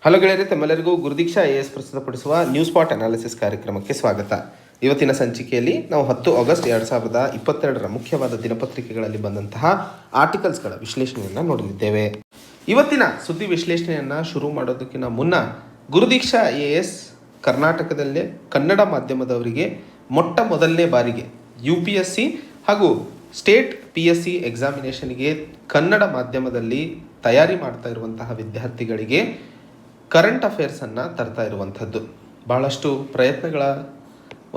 Hello ಗೆಳೆಯರೆ, ತಮ್ಮೆಲ್ಲರಿಗೂ ಗುರುದೀಕ್ಷಾ AS ಪ್ರಸ್ತುತಪಡಿಸುವ ನ್ಯೂಸ್ ಸ್ಪಾಟ್ ಅನಾಲಿಸಿಸ್ ಕಾರ್ಯಕ್ರಮಕ್ಕೆ ಸ್ವಾಗತ. ಇವತ್ತಿನ ಸಂಚಿಕೆಯಲ್ಲಿ ನಾವು 10 ಆಗಸ್ಟ್ 2022ರ ಮುಖ್ಯವಾದ ದಿನಪತ್ರಿಕೆಗಳಲ್ಲಿ ಬಂದಂತಹ ಆರ್ಟಿಕಲ್ಸ್ಗಳ ವಿಶ್ಲೇಷಣೆಯನ್ನು ನೋಡಲಿದ್ದೇವೆ. ಇವತ್ತಿನ ಸುದ್ದಿ ವಿಶ್ಲೇಷಣೆಯನ್ನು ಶುರು ಮಾಡೋದಕ್ಕಿಂತ ಮುನ್ನ ಗುರುದೀಕ್ಷಾ AS ಕರ್ನಾಟಕದಲ್ಲೇ ಕನ್ನಡ ಮಾಧ್ಯಮದವರಿಗೆ ಮೊಟ್ಟ ಮೊದಲನೇ ಬಾರಿಗೆ UPSC ಹಾಗೂ ಸ್ಟೇಟ್ PSC ಎಕ್ಸಾಮಿನೇಷನ್ಗೆ ಕನ್ನಡ ಮಾಧ್ಯಮದಲ್ಲಿ ತಯಾರಿ ಮಾಡ್ತಾ ಇರುವಂತಹ ವಿದ್ಯಾರ್ಥಿಗಳಿಗೆ ಕರೆಂಟ್ ಅಫೇರ್ಸನ್ನು ತರ್ತಾ ಇರುವಂಥದ್ದು. ಬಹಳಷ್ಟು ಪ್ರಯತ್ನಗಳ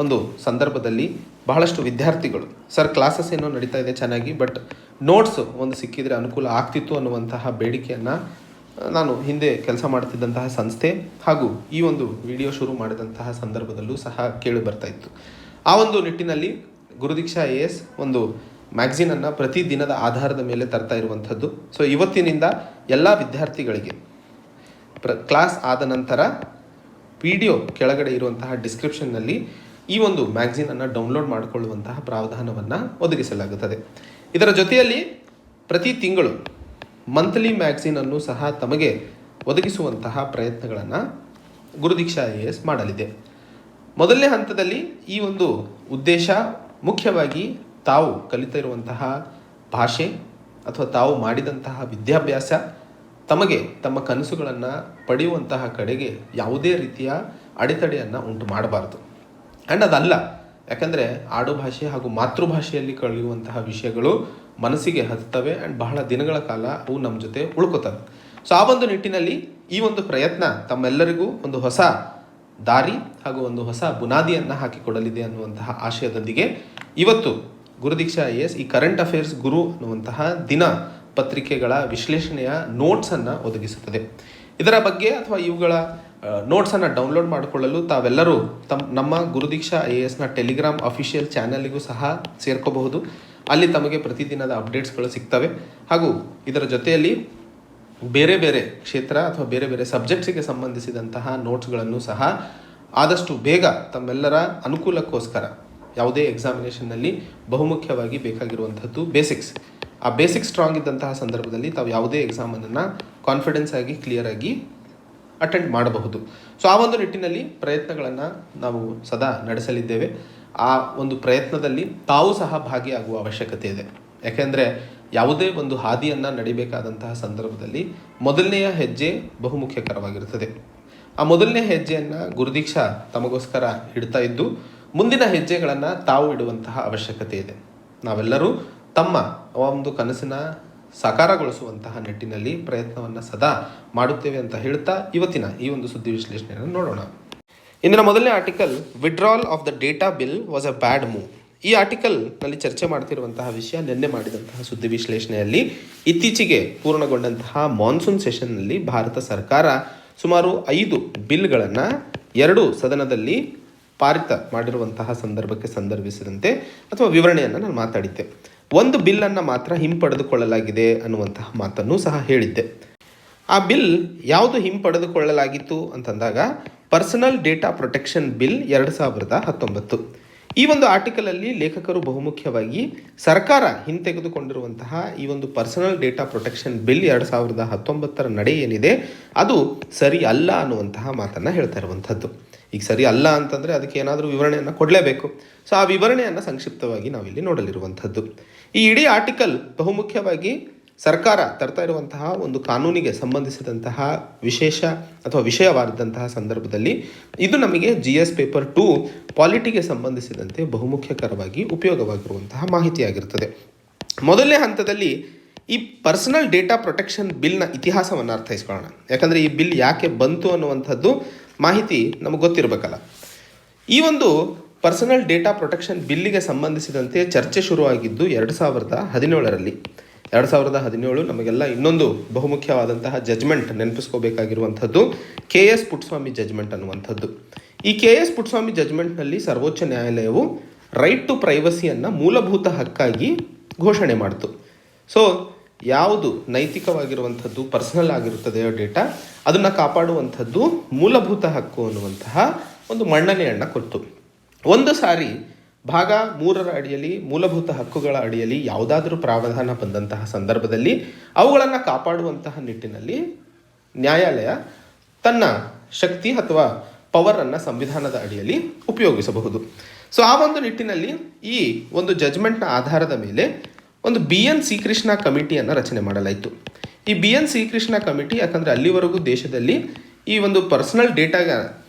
ಒಂದು ಸಂದರ್ಭದಲ್ಲಿ ಬಹಳಷ್ಟು ವಿದ್ಯಾರ್ಥಿಗಳು ಸರ್ ಕ್ಲಾಸಸ್ ಏನೋ ನಡೀತಾ ಇದೆ ಚೆನ್ನಾಗಿ, ಬಟ್ ನೋಟ್ಸ್ ಒಂದು ಸಿಕ್ಕಿದರೆ ಅನುಕೂಲ ಆಗ್ತಿತ್ತು ಅನ್ನುವಂತಹ ಬೇಡಿಕೆಯನ್ನು ನಾನು ಹಿಂದೆ ಕೆಲಸ ಮಾಡ್ತಿದ್ದಂತಹ ಸಂಸ್ಥೆ ಹಾಗೂ ಈ ಒಂದು ವಿಡಿಯೋ ಶುರು ಮಾಡಿದಂತಹ ಸಂದರ್ಭದಲ್ಲೂ ಸಹ ಕೇಳಿ ಬರ್ತಾ ಇತ್ತು. ಆ ಒಂದು ನಿಟ್ಟಿನಲ್ಲಿ ಗುರುದೀಕ್ಷಾ AS ಒಂದು ಮ್ಯಾಗ್ಝಿನನ್ನು ಪ್ರತಿದಿನದ ಆಧಾರದ ಮೇಲೆ ತರ್ತಾ ಇರುವಂಥದ್ದು. ಸೊ ಇವತ್ತಿನಿಂದ ಎಲ್ಲ ವಿದ್ಯಾರ್ಥಿಗಳಿಗೆ ಕ್ಲಾಸ್ ಆದ ನಂತರ ವಿಡಿಯೋ ಕೆಳಗಡೆ ಇರುವಂತಹ ಡಿಸ್ಕ್ರಿಪ್ಷನ್ನಲ್ಲಿ ಈ ಒಂದು ಮ್ಯಾಗ್ಝಿನನ್ನು ಡೌನ್ಲೋಡ್ ಮಾಡಿಕೊಳ್ಳುವಂತಹ ಪ್ರಾವಧಾನವನ್ನು ಒದಗಿಸಲಾಗುತ್ತದೆ. ಇದರ ಜೊತೆಯಲ್ಲಿ ಪ್ರತಿ ತಿಂಗಳು ಮಂತ್ಲಿ ಮ್ಯಾಗ್ಝಿನನ್ನು ಸಹ ತಮಗೆ ಒದಗಿಸುವಂತಹ ಪ್ರಯತ್ನಗಳನ್ನು ಗುರುದೀಕ್ಷಾ AS ಮಾಡಲಿದೆ. ಮೊದಲನೇ ಹಂತದಲ್ಲಿ ಈ ಒಂದು ಉದ್ದೇಶ ಮುಖ್ಯವಾಗಿ ತಾವು ಕಲಿತಾ ಇರುವಂತಹ ಭಾಷೆ ಅಥವಾ ತಾವು ಮಾಡಿದಂತಹ ವಿದ್ಯಾಭ್ಯಾಸ ತಮಗೆ ತಮ್ಮ ಕನಸುಗಳನ್ನು ಪಡೆಯುವಂತಹ ಕಡೆಗೆ ಯಾವುದೇ ರೀತಿಯ ಅಡೆತಡೆಯನ್ನು ಉಂಟು ಮಾಡಬಾರ್ದು. ಆ್ಯಂಡ್ ಅದಲ್ಲ, ಯಾಕಂದರೆ ಆಡುಭಾಷೆ ಹಾಗೂ ಮಾತೃಭಾಷೆಯಲ್ಲಿ ಕಲಿಯುವಂತಹ ವಿಷಯಗಳು ಮನಸ್ಸಿಗೆ ಹತ್ತುತ್ತವೆ ಆ್ಯಂಡ್ ಬಹಳ ದಿನಗಳ ಕಾಲ ಅವು ನಮ್ಮ ಜೊತೆ ಉಳ್ಕೋತವೆ. ಸೊ ಆ ಒಂದು ನಿಟ್ಟಿನಲ್ಲಿ ಈ ಒಂದು ಪ್ರಯತ್ನ ತಮ್ಮೆಲ್ಲರಿಗೂ ಒಂದು ಹೊಸ ದಾರಿ ಹಾಗೂ ಒಂದು ಹೊಸ ಬುನಾದಿಯನ್ನು ಹಾಕಿಕೊಡಲಿದೆ ಅನ್ನುವಂತಹ ಆಶಯದೊಂದಿಗೆ ಇವತ್ತು ಗುರುದೀಕ್ಷಾ AS ಈ ಕರೆಂಟ್ ಅಫೇರ್ಸ್ ಗುರು ಅನ್ನುವಂತಹ ದಿನ ಪತ್ರಿಕೆಗಳ ವಿಶ್ಲೇಷಣೆಯ ನೋಟ್ಸನ್ನು ಒದಗಿಸುತ್ತದೆ. ಇದರ ಬಗ್ಗೆ ಅಥವಾ ಇವುಗಳ ನೋಟ್ಸನ್ನು ಡೌನ್ಲೋಡ್ ಮಾಡಿಕೊಳ್ಳಲು ತಾವೆಲ್ಲರೂ ನಮ್ಮ ಗುರುದೀಕ್ಷಾ ASನ ಟೆಲಿಗ್ರಾಮ್ ಅಫಿಷಿಯಲ್ ಚಾನಲ್ಗೂ ಸಹ ಸೇರ್ಕೋಬಹುದು. ಅಲ್ಲಿ ತಮಗೆ ಪ್ರತಿದಿನದ ಅಪ್ಡೇಟ್ಸ್ಗಳು ಸಿಗ್ತವೆ. ಹಾಗೂ ಇದರ ಜೊತೆಯಲ್ಲಿ ಬೇರೆ ಬೇರೆ ಕ್ಷೇತ್ರ ಅಥವಾ ಬೇರೆ ಬೇರೆ ಸಬ್ಜೆಕ್ಟ್ಸಿಗೆ ಸಂಬಂಧಿಸಿದಂತಹ ನೋಟ್ಸ್ಗಳನ್ನು ಸಹ ಆದಷ್ಟು ಬೇಗ ತಮ್ಮೆಲ್ಲರ ಅನುಕೂಲಕ್ಕೋಸ್ಕರ ಯಾವುದೇ ಎಕ್ಸಾಮಿನೇಷನ್ನಲ್ಲಿ ಬಹುಮುಖ್ಯವಾಗಿ ಬೇಕಾಗಿರುವಂಥದ್ದು ಬೇಸಿಕ್ಸ್. ಆ ಬೇಸಿಕ್ಸ್ ಸ್ಟ್ರಾಂಗ್ ಇದ್ದಂತಹ ಸಂದರ್ಭದಲ್ಲಿ ತಾವು ಯಾವುದೇ ಎಕ್ಸಾಮನ್ನು ಕಾನ್ಫಿಡೆನ್ಸ್ ಆಗಿ ಕ್ಲಿಯರ್ ಆಗಿ ಅಟೆಂಡ್ ಮಾಡಬಹುದು. ಸೊ ಆ ಒಂದು ನಿಟ್ಟಿನಲ್ಲಿ ಪ್ರಯತ್ನಗಳನ್ನು ನಾವು ಸದಾ ನಡೆಸಲಿದ್ದೇವೆ. ಆ ಒಂದು ಪ್ರಯತ್ನದಲ್ಲಿ ತಾವು ಸಹ ಭಾಗಿಯಾಗುವ ಅವಶ್ಯಕತೆ ಇದೆ. ಯಾಕೆಂದರೆ ಯಾವುದೇ ಒಂದು ಹಾದಿಯನ್ನು ನಡಿಬೇಕಾದಂತಹ ಸಂದರ್ಭದಲ್ಲಿ ಮೊದಲನೆಯ ಹೆಜ್ಜೆ ಬಹುಮುಖ್ಯಕರವಾಗಿರುತ್ತದೆ. ಆ ಮೊದಲನೇ ಹೆಜ್ಜೆಯನ್ನು ಗುರುದೀಕ್ಷಾ ತಮಗೋಸ್ಕರ ಇಡ್ತಾ ಇದ್ದು ಮುಂದಿನ ಹೆಜ್ಜೆಗಳನ್ನು ತಾವು ಇಡುವಂತಹ ಅವಶ್ಯಕತೆ ಇದೆ. ನಾವೆಲ್ಲರೂ ತಮ್ಮ ಒಂದು ಕನಸಿನ ಸಾಕಾರಗೊಳಿಸುವಂತಹ ನಿಟ್ಟಿನಲ್ಲಿ ಪ್ರಯತ್ನವನ್ನು ಸದಾ ಮಾಡುತ್ತೇವೆ ಅಂತ ಹೇಳ್ತಾ ಇವತ್ತಿನ ಈ ಒಂದು ಸುದ್ದಿ ವಿಶ್ಲೇಷಣೆಯನ್ನು ನೋಡೋಣ. ಇಂದಿನ ಮೊದಲನೇ article, withdrawal of the data bill was a bad move. ಈ ಆರ್ಟಿಕಲ್ನಲ್ಲಿ ಚರ್ಚೆ ಮಾಡ್ತಿರುವಂತಹ ವಿಷಯ ನಿನ್ನೆ ಮಾಡಿದಂತಹ ಸುದ್ದಿ ವಿಶ್ಲೇಷಣೆಯಲ್ಲಿ ಇತ್ತೀಚೆಗೆ ಪೂರ್ಣಗೊಂಡಂತಹ ಮಾನ್ಸೂನ್ ಸೆಷನ್ನಲ್ಲಿ ಭಾರತ ಸರ್ಕಾರ ಸುಮಾರು 5 ಬಿಲ್ಗಳನ್ನು 2 ಸದನದಲ್ಲಿ ಪಾರಿತ ಮಾಡಿರುವಂತಹ ಸಂದರ್ಭಕ್ಕೆ ಸಂದರ್ಭಿಸಿದಂತೆ ಅಥವಾ ವಿವರಣೆಯನ್ನು ನಾನು ಮಾತಾಡಿದ್ದೆ. ಒಂದು ಬಿಲ್ಲನ್ನು ಮಾತ್ರ ಹಿಂಪಡೆದುಕೊಳ್ಳಲಾಗಿದೆ ಅನ್ನುವಂತಹ ಮಾತನ್ನು ಸಹ ಹೇಳಿದ್ದೆ. ಆ ಬಿಲ್ ಯಾವುದು ಹಿಂಪಡೆದುಕೊಳ್ಳಲಾಗಿತ್ತು ಅಂತಂದಾಗ ಪರ್ಸನಲ್ ಡೇಟಾ ಪ್ರೊಟೆಕ್ಷನ್ ಬಿಲ್ 2019. ಈ ಒಂದು ಆರ್ಟಿಕಲಲ್ಲಿ ಲೇಖಕರು ಬಹುಮುಖ್ಯವಾಗಿ ಸರ್ಕಾರ ಹಿಂತೆಗೆದುಕೊಂಡಿರುವಂತಹ ಈ ಒಂದು ಪರ್ಸನಲ್ ಡೇಟಾ ಪ್ರೊಟೆಕ್ಷನ್ ಬಿಲ್ 2019ರ ನಡೆ ಏನಿದೆ ಅದು ಸರಿ ಅಲ್ಲ ಅನ್ನುವಂತಹ ಮಾತನ್ನು ಹೇಳ್ತಾ ಇರುವಂಥದ್ದು. ಈಗ ಸರಿ ಅಲ್ಲ ಅಂತಂದರೆ ಅದಕ್ಕೆ ಏನಾದರೂ ವಿವರಣೆಯನ್ನು ಕೊಡಲೇಬೇಕು. ಸೊ ಆ ವಿವರಣೆಯನ್ನು ಸಂಕ್ಷಿಪ್ತವಾಗಿ ನಾವಿಲ್ಲಿ ನೋಡಲಿರುವಂಥದ್ದು. ಈ ಇಡೀ ಆರ್ಟಿಕಲ್ ಬಹುಮುಖ್ಯವಾಗಿ ಸರ್ಕಾರ ತರ್ತಾ ಇರುವಂತಹ ಒಂದು ಕಾನೂನಿಗೆ ಸಂಬಂಧಿಸಿದಂತಹ ವಿಶೇಷ ಅಥವಾ ವಿಷಯವಾದಂತಹ ಸಂದರ್ಭದಲ್ಲಿ ಇದು ನಮಗೆ GS ಪೇಪರ್ 2 ಪಾಲಿಟಿಗೆ ಸಂಬಂಧಿಸಿದಂತೆ ಬಹುಮುಖ್ಯಕರವಾಗಿ ಉಪಯೋಗವಾಗಿರುವಂತಹ ಮಾಹಿತಿಯಾಗಿರ್ತದೆ. ಮೊದಲನೇ ಹಂತದಲ್ಲಿ ಈ ಪರ್ಸನಲ್ ಡೇಟಾ ಪ್ರೊಟೆಕ್ಷನ್ ಬಿಲ್ನ ಇತಿಹಾಸವನ್ನು ಅರ್ಥೈಸ್ಕೊಳ್ಳೋಣ. ಯಾಕಂದರೆ ಈ ಬಿಲ್ ಯಾಕೆ ಬಂತು ಅನ್ನುವಂಥದ್ದು ಮಾಹಿತಿ ನಮಗೆ ಗೊತ್ತಿರಬೇಕಲ್ಲ. ಈ ಒಂದು ಪರ್ಸನಲ್ ಡೇಟಾ ಪ್ರೊಟೆಕ್ಷನ್ ಬಿಲ್ಲಿಗೆ ಸಂಬಂಧಿಸಿದಂತೆ ಚರ್ಚೆ ಶುರುವಾಗಿದ್ದು 2017ರಲ್ಲಿ. 2017 ನಮಗೆಲ್ಲ ಇನ್ನೊಂದು ಬಹುಮುಖ್ಯವಾದಂತಹ ಜಜ್ಮೆಂಟ್ ನೆನಪಿಸ್ಕೋಬೇಕಾಗಿರುವಂಥದ್ದು KS ಪುಟ್ಟಸ್ವಾಮಿ ಜಜ್ಮೆಂಟ್ ಅನ್ನುವಂಥದ್ದು. ಈ KS ಪುಟ್ಟಸ್ವಾಮಿ ಜಜ್ಮೆಂಟ್ನಲ್ಲಿ ಸರ್ವೋಚ್ಚ ನ್ಯಾಯಾಲಯವು ರೈಟ್ ಟು ಪ್ರೈವಸಿಯನ್ನು ಮೂಲಭೂತ ಹಕ್ಕಾಗಿ ಘೋಷಣೆ ಮಾಡಿತು. ಸೊ ಯಾವುದು ನೈತಿಕವಾಗಿರುವಂಥದ್ದು ಪರ್ಸನಲ್ ಆಗಿರುತ್ತದೆಯೋ ಡೇಟಾ ಅದನ್ನು ಕಾಪಾಡುವಂಥದ್ದು ಮೂಲಭೂತ ಹಕ್ಕು ಅನ್ನುವಂತಹ ಒಂದು ಮನ್ನಣೆಯನ್ನು ಕೊಟ್ಟು ಒಂದು ಸಾರಿ ಭಾಗ 3ರ ಅಡಿಯಲ್ಲಿ ಮೂಲಭೂತ ಹಕ್ಕುಗಳ ಅಡಿಯಲ್ಲಿ ಯಾವುದಾದರೂ ಪ್ರಾವಧಾನ ಬಂದಂತಹ ಸಂದರ್ಭದಲ್ಲಿ ಅವುಗಳನ್ನು ಕಾಪಾಡುವಂತಹ ನಿಟ್ಟಿನಲ್ಲಿ ನ್ಯಾಯಾಲಯ ತನ್ನ ಶಕ್ತಿ ಅಥವಾ ಪವರನ್ನು ಸಂವಿಧಾನದ ಅಡಿಯಲ್ಲಿ ಉಪಯೋಗಿಸಬಹುದು. ಸೊ ಆ ಒಂದು ನಿಟ್ಟಿನಲ್ಲಿ ಈ ಒಂದು ಜಜ್ಮೆಂಟ್ನ ಆಧಾರದ ಮೇಲೆ ಒಂದು BN ಶ್ರೀಕೃಷ್ಣ ಕಮಿಟಿಯನ್ನು ರಚನೆ ಮಾಡಲಾಯಿತು. ಈ BN ಶ್ರೀಕೃಷ್ಣ ಕಮಿಟಿ ಯಾಕಂದರೆ ಅಲ್ಲಿವರೆಗೂ ದೇಶದಲ್ಲಿ ಈ ಒಂದು ಪರ್ಸನಲ್ ಡೇಟಾಗೆ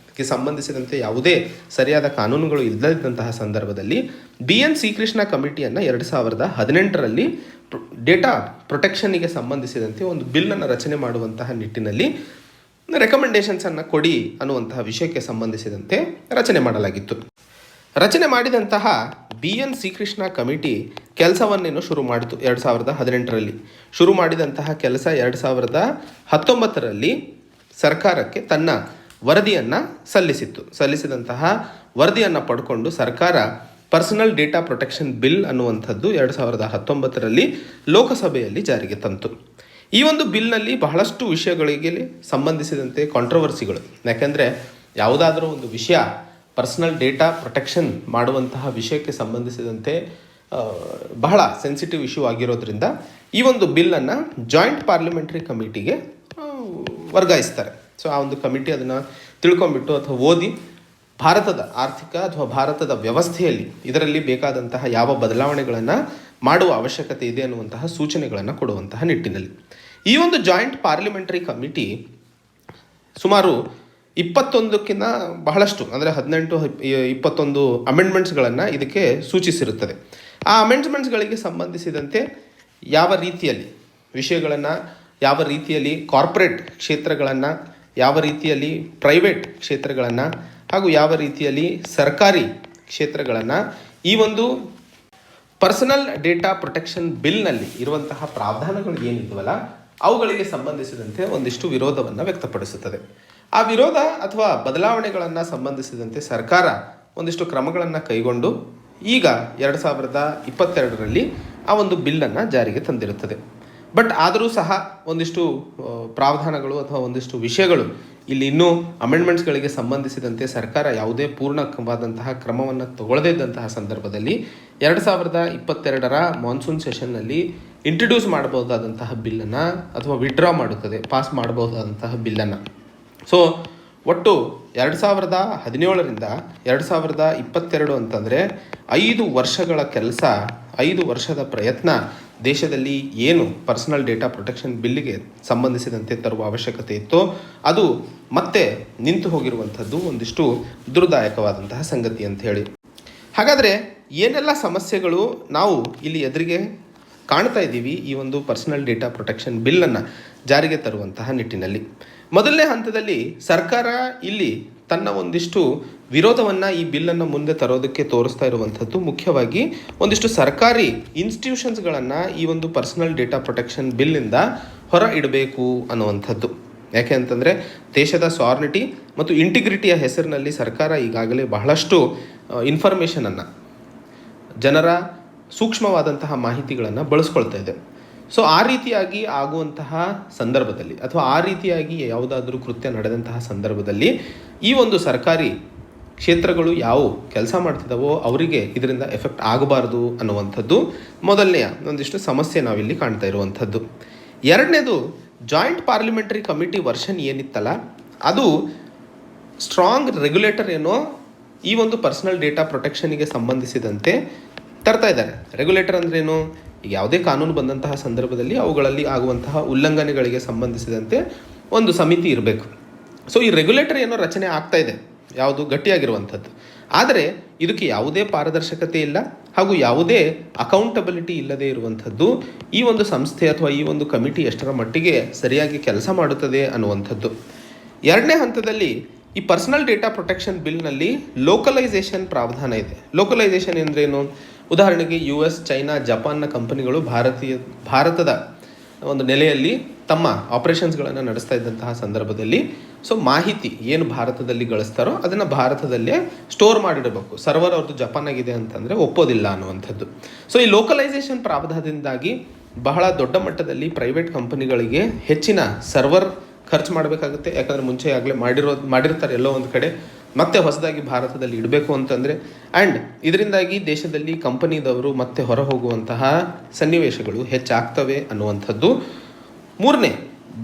ಸಂಬಂಧಿಸಿದಂತೆ ಯಾವುದೇ ಸರಿಯಾದ ಕಾನೂನುಗಳು ಇಲ್ಲದಂತಹ ಸಂದರ್ಭದಲ್ಲಿ BN ಶ್ರೀಕೃಷ್ಣ ಕಮಿಟಿಯನ್ನು 2018ರಲ್ಲಿ ಡೇಟಾ ಪ್ರೊಟೆಕ್ಷನ್ನಿಗೆ ಸಂಬಂಧಿಸಿದಂತೆ ಒಂದು ಬಿಲ್ಲನ್ನು ರಚನೆ ಮಾಡುವಂತಹ ನಿಟ್ಟಿನಲ್ಲಿ ರೆಕಮೆಂಡೇಷನ್ಸನ್ನು ಕೊಡಿ ಅನ್ನುವಂತಹ ವಿಷಯಕ್ಕೆ ಸಂಬಂಧಿಸಿದಂತೆ ರಚನೆ ಮಾಡಲಾಗಿತ್ತು. ರಚನೆ ಮಾಡಿದಂತಹ BN ಶ್ರೀಕೃಷ್ಣ ಕಮಿಟಿ ಕೆಲಸವನ್ನೇನು ಶುರು ಮಾಡಿತು 2018ರಲ್ಲಿ. ಶುರು ಮಾಡಿದಂತಹ ಕೆಲಸ 2019ರಲ್ಲಿ ಸರ್ಕಾರಕ್ಕೆ ತನ್ನ ವರದಿಯನ್ನು ಸಲ್ಲಿಸಿದಂತಹ ವರದಿಯನ್ನು ಪಡ್ಕೊಂಡು ಸರ್ಕಾರ ಪರ್ಸನಲ್ ಡೇಟಾ ಪ್ರೊಟೆಕ್ಷನ್ ಬಿಲ್ ಅನ್ನುವಂಥದ್ದು 2019ರಲ್ಲಿ ಲೋಕಸಭೆಯಲ್ಲಿ ಜಾರಿಗೆ ತಂತು. ಈ ಒಂದು ಬಿಲ್ನಲ್ಲಿ ಬಹಳಷ್ಟು ವಿಷಯಗಳಿಗೆ ಸಂಬಂಧಿಸಿದಂತೆ ಕಾಂಟ್ರವರ್ಸಿಗಳು, ಯಾಕೆಂದರೆ ಯಾವುದಾದ್ರೂ ಒಂದು ವಿಷಯ ಪರ್ಸನಲ್ ಡೇಟಾ ಪ್ರೊಟೆಕ್ಷನ್ ಮಾಡುವಂತಹ ವಿಷಯಕ್ಕೆ ಸಂಬಂಧಿಸಿದಂತೆ ಬಹಳ ಸೆನ್ಸಿಟಿವ್ ಇಶ್ಯೂ ಆಗಿರೋದ್ರಿಂದ ಈ ಒಂದು ಬಿಲ್ಲನ್ನು ಜಾಯಿಂಟ್ ಪಾರ್ಲಿಮೆಂಟ್ರಿ ಕಮಿಟಿಗೆ ವರ್ಗಾಯಿಸ್ತಾರೆ. ಸೊ ಆ ಒಂದು ಕಮಿಟಿ ಅದನ್ನು ತಿಳ್ಕೊಂಬಿಟ್ಟು ಅಥವಾ ಓದಿ ಭಾರತದ ಆರ್ಥಿಕ ಅಥವಾ ಭಾರತದ ವ್ಯವಸ್ಥೆಯಲ್ಲಿ ಇದರಲ್ಲಿ ಬೇಕಾದಂತಹ ಯಾವ ಬದಲಾವಣೆಗಳನ್ನು ಮಾಡುವ ಅವಶ್ಯಕತೆ ಇದೆ ಅನ್ನುವಂತಹ ಸೂಚನೆಗಳನ್ನು ಕೊಡುವಂತಹ ನಿಟ್ಟಿನಲ್ಲಿ ಈ ಒಂದು ಜಾಯಿಂಟ್ ಪಾರ್ಲಿಮೆಂಟರಿ ಕಮಿಟಿ ಸುಮಾರು 21ಕ್ಕಿಂತ ಬಹಳಷ್ಟು ಅಂದರೆ 18-21 ಅಮೆಂಡ್ಮೆಂಟ್ಸ್ಗಳನ್ನು ಇದಕ್ಕೆ ಸೂಚಿಸಿರುತ್ತದೆ. ಆ ಅಮೆಂಡ್ಮೆಂಟ್ಸ್ಗಳಿಗೆ ಸಂಬಂಧಿಸಿದಂತೆ ಯಾವ ರೀತಿಯಲ್ಲಿ ವಿಷಯಗಳನ್ನು, ಯಾವ ರೀತಿಯಲ್ಲಿ ಕಾರ್ಪೊರೇಟ್ ಕ್ಷೇತ್ರಗಳನ್ನು, ಯಾವ ರೀತಿಯಲ್ಲಿ ಪ್ರೈವೇಟ್ ಕ್ಷೇತ್ರಗಳನ್ನು ಹಾಗೂ ಯಾವ ರೀತಿಯಲ್ಲಿ ಸರ್ಕಾರಿ ಕ್ಷೇತ್ರಗಳನ್ನು ಈ ಒಂದು ಪರ್ಸನಲ್ ಡೇಟಾ ಪ್ರೊಟೆಕ್ಷನ್ ಬಿಲ್ನಲ್ಲಿ ಇರುವಂತಹ ಪ್ರಾವಧಾನಗಳು ಏನಿದ್ವಲ್ಲ ಅವುಗಳಿಗೆ ಸಂಬಂಧಿಸಿದಂತೆ ಒಂದಿಷ್ಟು ವಿರೋಧವನ್ನು ವ್ಯಕ್ತಪಡಿಸುತ್ತದೆ. ಆ ವಿರೋಧ ಅಥವಾ ಬದಲಾವಣೆಗಳನ್ನು ಸಂಬಂಧಿಸಿದಂತೆ ಸರ್ಕಾರ ಒಂದಿಷ್ಟು ಕ್ರಮಗಳನ್ನು ಕೈಗೊಂಡು ಈಗ 2022ರಲ್ಲಿ ಆ ಒಂದು ಬಿಲ್ಲನ್ನು ಜಾರಿಗೆ ತಂದಿರುತ್ತದೆ. ಬಟ್ ಆದರೂ ಸಹ ಒಂದಿಷ್ಟು ಪ್ರಾವಧಾನಗಳು ಅಥವಾ ಒಂದಿಷ್ಟು ವಿಷಯಗಳು ಇಲ್ಲಿ ಇನ್ನೂ ಅಮೆಂಡ್ಮೆಂಟ್ಸ್ಗಳಿಗೆ ಸಂಬಂಧಿಸಿದಂತೆ ಸರ್ಕಾರ ಯಾವುದೇ ಪೂರ್ಣವಾದಂತಹ ಕ್ರಮವನ್ನು ತಗೊಳ್ಳದೇ ಇದ್ದಂತಹ ಸಂದರ್ಭದಲ್ಲಿ 2022ರ ಮಾನ್ಸೂನ್ ಸೆಷನ್ನಲ್ಲಿ ಇಂಟ್ರಡ್ಯೂಸ್ ಮಾಡಬಹುದಾದಂತಹ ಬಿಲ್ಲನ್ನು ಅಥವಾ ವಿಡ್ರಾ ಮಾಡುತ್ತದೆ, ಪಾಸ್ ಮಾಡಬಹುದಾದಂತಹ ಬಿಲ್ಲನ್ನು. ಸೊ ಒಟ್ಟು 2017ರಿಂದ 2022 ಅಂತಂದರೆ 5 ವರ್ಷಗಳ ಕೆಲಸ, 5 ವರ್ಷದ ಪ್ರಯತ್ನ ದೇಶದಲ್ಲಿ ಏನು ಪರ್ಸನಲ್ ಡೇಟಾ ಪ್ರೊಟೆಕ್ಷನ್ ಬಿಲ್ಲಿಗೆ ಸಂಬಂಧಿಸಿದಂತೆ ತರುವ ಅವಶ್ಯಕತೆ ಇತ್ತೋ ಅದು ಮತ್ತೆ ನಿಂತು ಹೋಗಿರುವಂಥದ್ದು ಒಂದಿಷ್ಟು ದುರ್ದಾಯಕವಾದಂತಹ ಸಂಗತಿ ಅಂತ ಹೇಳಿ. ಹಾಗಾದರೆ ಏನೆಲ್ಲ ಸಮಸ್ಯೆಗಳು ನಾವು ಇಲ್ಲಿ ಎದುರಿಗೆ ಕಾಣ್ತಾ ಇದ್ದೀವಿ ಈ ಒಂದು ಪರ್ಸನಲ್ ಡೇಟಾ ಪ್ರೊಟೆಕ್ಷನ್ ಬಿಲ್ಲನ್ನು ಜಾರಿಗೆ ತರುವಂತಹ ನಿಟ್ಟಿನಲ್ಲಿ? ಮೊದಲನೇ ಹಂತದಲ್ಲಿ ಸರ್ಕಾರ ಇಲ್ಲಿ ತನ್ನ ಒಂದಿಷ್ಟು ವಿರೋಧವನ್ನು ಈ ಬಿಲ್ಲನ್ನು ಮುಂದೆ ತರೋದಕ್ಕೆ ತೋರಿಸ್ತಾ ಇರುವಂಥದ್ದು ಮುಖ್ಯವಾಗಿ ಒಂದಿಷ್ಟು ಸರ್ಕಾರಿ ಇನ್ಸ್ಟಿಟ್ಯೂಷನ್ಸ್ಗಳನ್ನು ಈ ಒಂದು ಪರ್ಸನಲ್ ಡೇಟಾ ಪ್ರೊಟೆಕ್ಷನ್ ಬಿಲ್ಲಿಂದ ಹೊರ ಇಡಬೇಕು ಅನ್ನುವಂಥದ್ದು. ಯಾಕೆ ಅಂತಂದರೆ ದೇಶದ ಸಾರ್ನಿಟಿ ಮತ್ತು ಇಂಟಿಗ್ರಿಟಿಯ ಹೆಸರಿನಲ್ಲಿ ಸರ್ಕಾರ ಈಗಾಗಲೇ ಬಹಳಷ್ಟು ಇನ್ಫಾರ್ಮೇಷನನ್ನು, ಜನರ ಸೂಕ್ಷ್ಮವಾದಂತಹ ಮಾಹಿತಿಗಳನ್ನು ಬಳಸ್ಕೊಳ್ತಾ ಇದೆ. ಸೊ ಆ ರೀತಿಯಾಗಿ ಆಗುವಂತಹ ಸಂದರ್ಭದಲ್ಲಿ ಅಥವಾ ಆ ರೀತಿಯಾಗಿ ಯಾವುದಾದ್ರೂ ಕೃತ್ಯ ನಡೆದಂತಹ ಸಂದರ್ಭದಲ್ಲಿ ಈ ಒಂದು ಸರ್ಕಾರಿ ಕ್ಷೇತ್ರಗಳು ಯಾವ ಕೆಲಸ ಮಾಡ್ತಿದ್ದಾವೋ ಅವರಿಗೆ ಇದರಿಂದ ಎಫೆಕ್ಟ್ ಆಗಬಾರ್ದು ಅನ್ನುವಂಥದ್ದು ಮೊದಲನೆಯ ಒಂದಿಷ್ಟು ಸಮಸ್ಯೆ ನಾವಿಲ್ಲಿ ಕಾಣ್ತಾ ಇರುವಂಥದ್ದು. ಎರಡನೇದು, ಜಾಯಿಂಟ್ ಪಾರ್ಲಿಮೆಂಟರಿ ಕಮಿಟಿ ವರ್ಷನ್ ಏನಿತ್ತಲ್ಲ ಅದು ಸ್ಟ್ರಾಂಗ್ ರೆಗ್ಯುಲೇಟರ್ ಏನೋ ಈ ಒಂದು ಪರ್ಸನಲ್ ಡೇಟಾ ಪ್ರೊಟೆಕ್ಷನ್ಗೆ ಸಂಬಂಧಿಸಿದಂತೆ ತರ್ತಾ ಇದ್ದಾರೆ. ರೆಗ್ಯುಲೇಟರ್ ಅಂದ್ರೇನು? ಈಗ ಯಾವುದೇ ಕಾನೂನು ಬಂದಂತಹ ಸಂದರ್ಭದಲ್ಲಿ ಅವುಗಳಲ್ಲಿ ಆಗುವಂತಹ ಉಲ್ಲಂಘನೆಗಳಿಗೆ ಸಂಬಂಧಿಸಿದಂತೆ ಒಂದು ಸಮಿತಿ ಇರಬೇಕು. ಸೊ ಈ ರೆಗ್ಯುಲೇಟರ್ ಏನೋ ರಚನೆ ಆಗ್ತಾ ಇದೆ, ಯಾವುದು ಗಟ್ಟಿಯಾಗಿರುವಂಥದ್ದು. ಆದರೆ ಇದಕ್ಕೆ ಯಾವುದೇ ಪಾರದರ್ಶಕತೆ ಇಲ್ಲ ಹಾಗೂ ಯಾವುದೇ ಅಕೌಂಟಬಿಲಿಟಿ ಇಲ್ಲದೆ ಇರುವಂಥದ್ದು ಈ ಒಂದು ಸಂಸ್ಥೆ ಅಥವಾ ಈ ಒಂದು ಕಮಿಟಿ ಎಷ್ಟರ ಮಟ್ಟಿಗೆ ಸರಿಯಾಗಿ ಕೆಲಸ ಮಾಡುತ್ತದೆ ಅನ್ನುವಂಥದ್ದು. ಎರಡನೇ ಹಂತದಲ್ಲಿ ಈ ಪರ್ಸನಲ್ ಡೇಟಾ ಪ್ರೊಟೆಕ್ಷನ್ ಬಿಲ್ನಲ್ಲಿ ಲೋಕಲೈಸೇಷನ್ ಪ್ರಾವಧಾನ ಇದೆ. ಲೋಕಲೈಸೇಷನ್ ಎಂದ್ರೇನು? ಉದಾಹರಣೆಗೆ US, ಚೈನಾ, ಜಪಾನ್ನ ಕಂಪನಿಗಳು ಭಾರತದ ಒಂದು ನೆಲೆಯಲ್ಲಿ ತಮ್ಮ ಆಪರೇಷನ್ಸ್ಗಳನ್ನು ನಡೆಸ್ತಾ ಇದ್ದಂತಹ ಸಂದರ್ಭದಲ್ಲಿ ಸೊ ಮಾಹಿತಿ ಏನು ಭಾರತದಲ್ಲಿ ಗಳಿಸ್ತಾರೋ ಅದನ್ನು ಭಾರತದಲ್ಲೇ ಸ್ಟೋರ್ ಮಾಡಿಡಬೇಕು. ಸರ್ವರ್ ಅವ್ರದ್ದು ಜಪಾನಾಗಿದೆ ಅಂತಂದರೆ ಒಪ್ಪೋದಿಲ್ಲ ಅನ್ನುವಂಥದ್ದು. ಸೊ ಈ ಲೋಕಲೈಸೇಷನ್ ಪ್ರಾವಧಾನದಿಂದಾಗಿ ಬಹಳ ದೊಡ್ಡ ಮಟ್ಟದಲ್ಲಿ ಪ್ರೈವೇಟ್ ಕಂಪನಿಗಳಿಗೆ ಹೆಚ್ಚಿನ ಸರ್ವರ್ ಖರ್ಚು ಮಾಡಬೇಕಾಗುತ್ತೆ. ಯಾಕಂದರೆ ಮುಂಚೆ ಆಗಲೇ ಮಾಡಿರ್ತಾರೆ ಎಲ್ಲೋ ಒಂದು ಕಡೆ, ಮತ್ತೆ ಹೊಸದಾಗಿ ಭಾರತದಲ್ಲಿ ಇಡಬೇಕು ಅಂತಂದರೆ. ಆ್ಯಂಡ್ ಇದರಿಂದಾಗಿ ದೇಶದಲ್ಲಿ ಕಂಪನಿದವರು ಮತ್ತೆ ಹೊರ ಹೋಗುವಂತಹ ಸನ್ನಿವೇಶಗಳು ಹೆಚ್ಚಾಗ್ತವೆ ಅನ್ನುವಂಥದ್ದು. ಮೂರನೇ,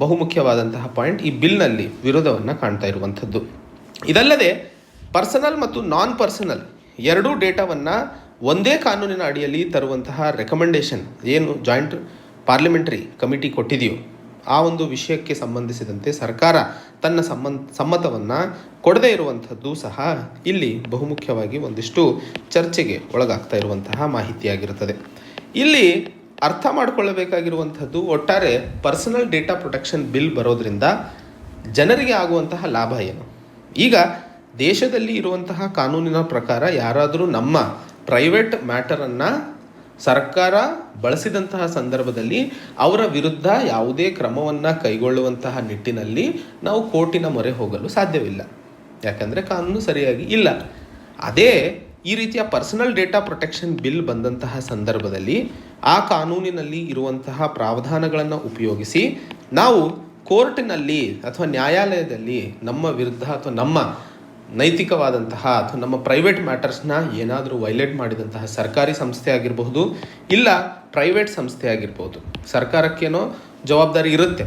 ಬಹುಮುಖ್ಯವಾದಂತಹ ಪಾಯಿಂಟ್ ಈ ಬಿಲ್ನಲ್ಲಿ ವಿರೋಧವನ್ನು ಕಾಣ್ತಾ ಇರುವಂಥದ್ದು. ಇದಲ್ಲದೆ ಪರ್ಸನಲ್ ಮತ್ತು ನಾನ್ ಪರ್ಸನಲ್ ಎರಡೂ ಡೇಟಾವನ್ನು ಒಂದೇ ಕಾನೂನಿನ ಅಡಿಯಲ್ಲಿ ತರುವಂತಹ ರೆಕಮೆಂಡೇಷನ್ ಏನು ಜಾಯಿಂಟ್ ಪಾರ್ಲಿಮೆಂಟರಿ ಕಮಿಟಿ ಕೊಟ್ಟಿದೆಯೋ ಆ ಒಂದು ವಿಷಯಕ್ಕೆ ಸಂಬಂಧಿಸಿದಂತೆ ಸರ್ಕಾರ ತನ್ನ ಸಮ್ಮತವನ್ನು ಕೊಡದೇ ಇರುವಂಥದ್ದು ಸಹ ಇಲ್ಲಿ ಬಹುಮುಖ್ಯವಾಗಿ ಒಂದಿಷ್ಟು ಚರ್ಚೆಗೆ ಒಳಗಾಗ್ತಾ ಇರುವಂತಹ ಮಾಹಿತಿಯಾಗಿರುತ್ತದೆ. ಇಲ್ಲಿ ಅರ್ಥ ಮಾಡಿಕೊಳ್ಳಬೇಕಾಗಿರುವಂಥದ್ದು ಒಟ್ಟಾರೆ ಪರ್ಸನಲ್ ಡೇಟಾ ಪ್ರೊಟೆಕ್ಷನ್ ಬಿಲ್ ಬರೋದರಿಂದ ಜನರಿಗೆ ಆಗುವಂತಹ ಲಾಭ ಏನು. ಈಗ ದೇಶದಲ್ಲಿ ಇರುವಂತಹ ಕಾನೂನಿನ ಪ್ರಕಾರ ಯಾರಾದರೂ ನಮ್ಮ ಪ್ರೈವೇಟ್ ಮ್ಯಾಟರನ್ನು ಸರ್ಕಾರ ಬಳಸಿದಂತಹ ಸಂದರ್ಭದಲ್ಲಿ ಅವರ ವಿರುದ್ಧ ಯಾವುದೇ ಕ್ರಮವನ್ನು ಕೈಗೊಳ್ಳುವಂತಹ ನಿಟ್ಟಿನಲ್ಲಿ ನಾವು ಕೋರ್ಟಿನ ಮೊರೆ ಹೋಗಲು ಸಾಧ್ಯವಿಲ್ಲ, ಯಾಕಂದರೆ ಕಾನೂನು ಸರಿಯಾಗಿ ಇಲ್ಲ. ಅದೇ ಈ ರೀತಿಯ ಪರ್ಸನಲ್ ಡೇಟಾ ಪ್ರೊಟೆಕ್ಷನ್ ಬಿಲ್ ಬಂದಂತಹ ಸಂದರ್ಭದಲ್ಲಿ ಆ ಕಾನೂನಿನಲ್ಲಿ ಇರುವಂತಹ ಪ್ರಾವಧಾನಗಳನ್ನು ಉಪಯೋಗಿಸಿ ನಾವು ಕೋರ್ಟಿನಲ್ಲಿ ಅಥವಾ ನ್ಯಾಯಾಲಯದಲ್ಲಿ ನಮ್ಮ ವಿರುದ್ಧ ಅಥವಾ ನಮ್ಮ ನೈತಿಕವಾದಂತಹ ಅಥವಾ ನಮ್ಮ ಪ್ರೈವೇಟ್ ಮ್ಯಾಟರ್ಸ್ನ ಏನಾದರೂ ವೈಲೇಟ್ ಮಾಡಿದಂತಹ ಸರ್ಕಾರಿ ಸಂಸ್ಥೆ ಆಗಿರಬಹುದು, ಇಲ್ಲ ಪ್ರೈವೇಟ್ ಸಂಸ್ಥೆ ಆಗಿರ್ಬೋದು. ಸರ್ಕಾರಕ್ಕೇನೋ ಜವಾಬ್ದಾರಿ ಇರುತ್ತೆ,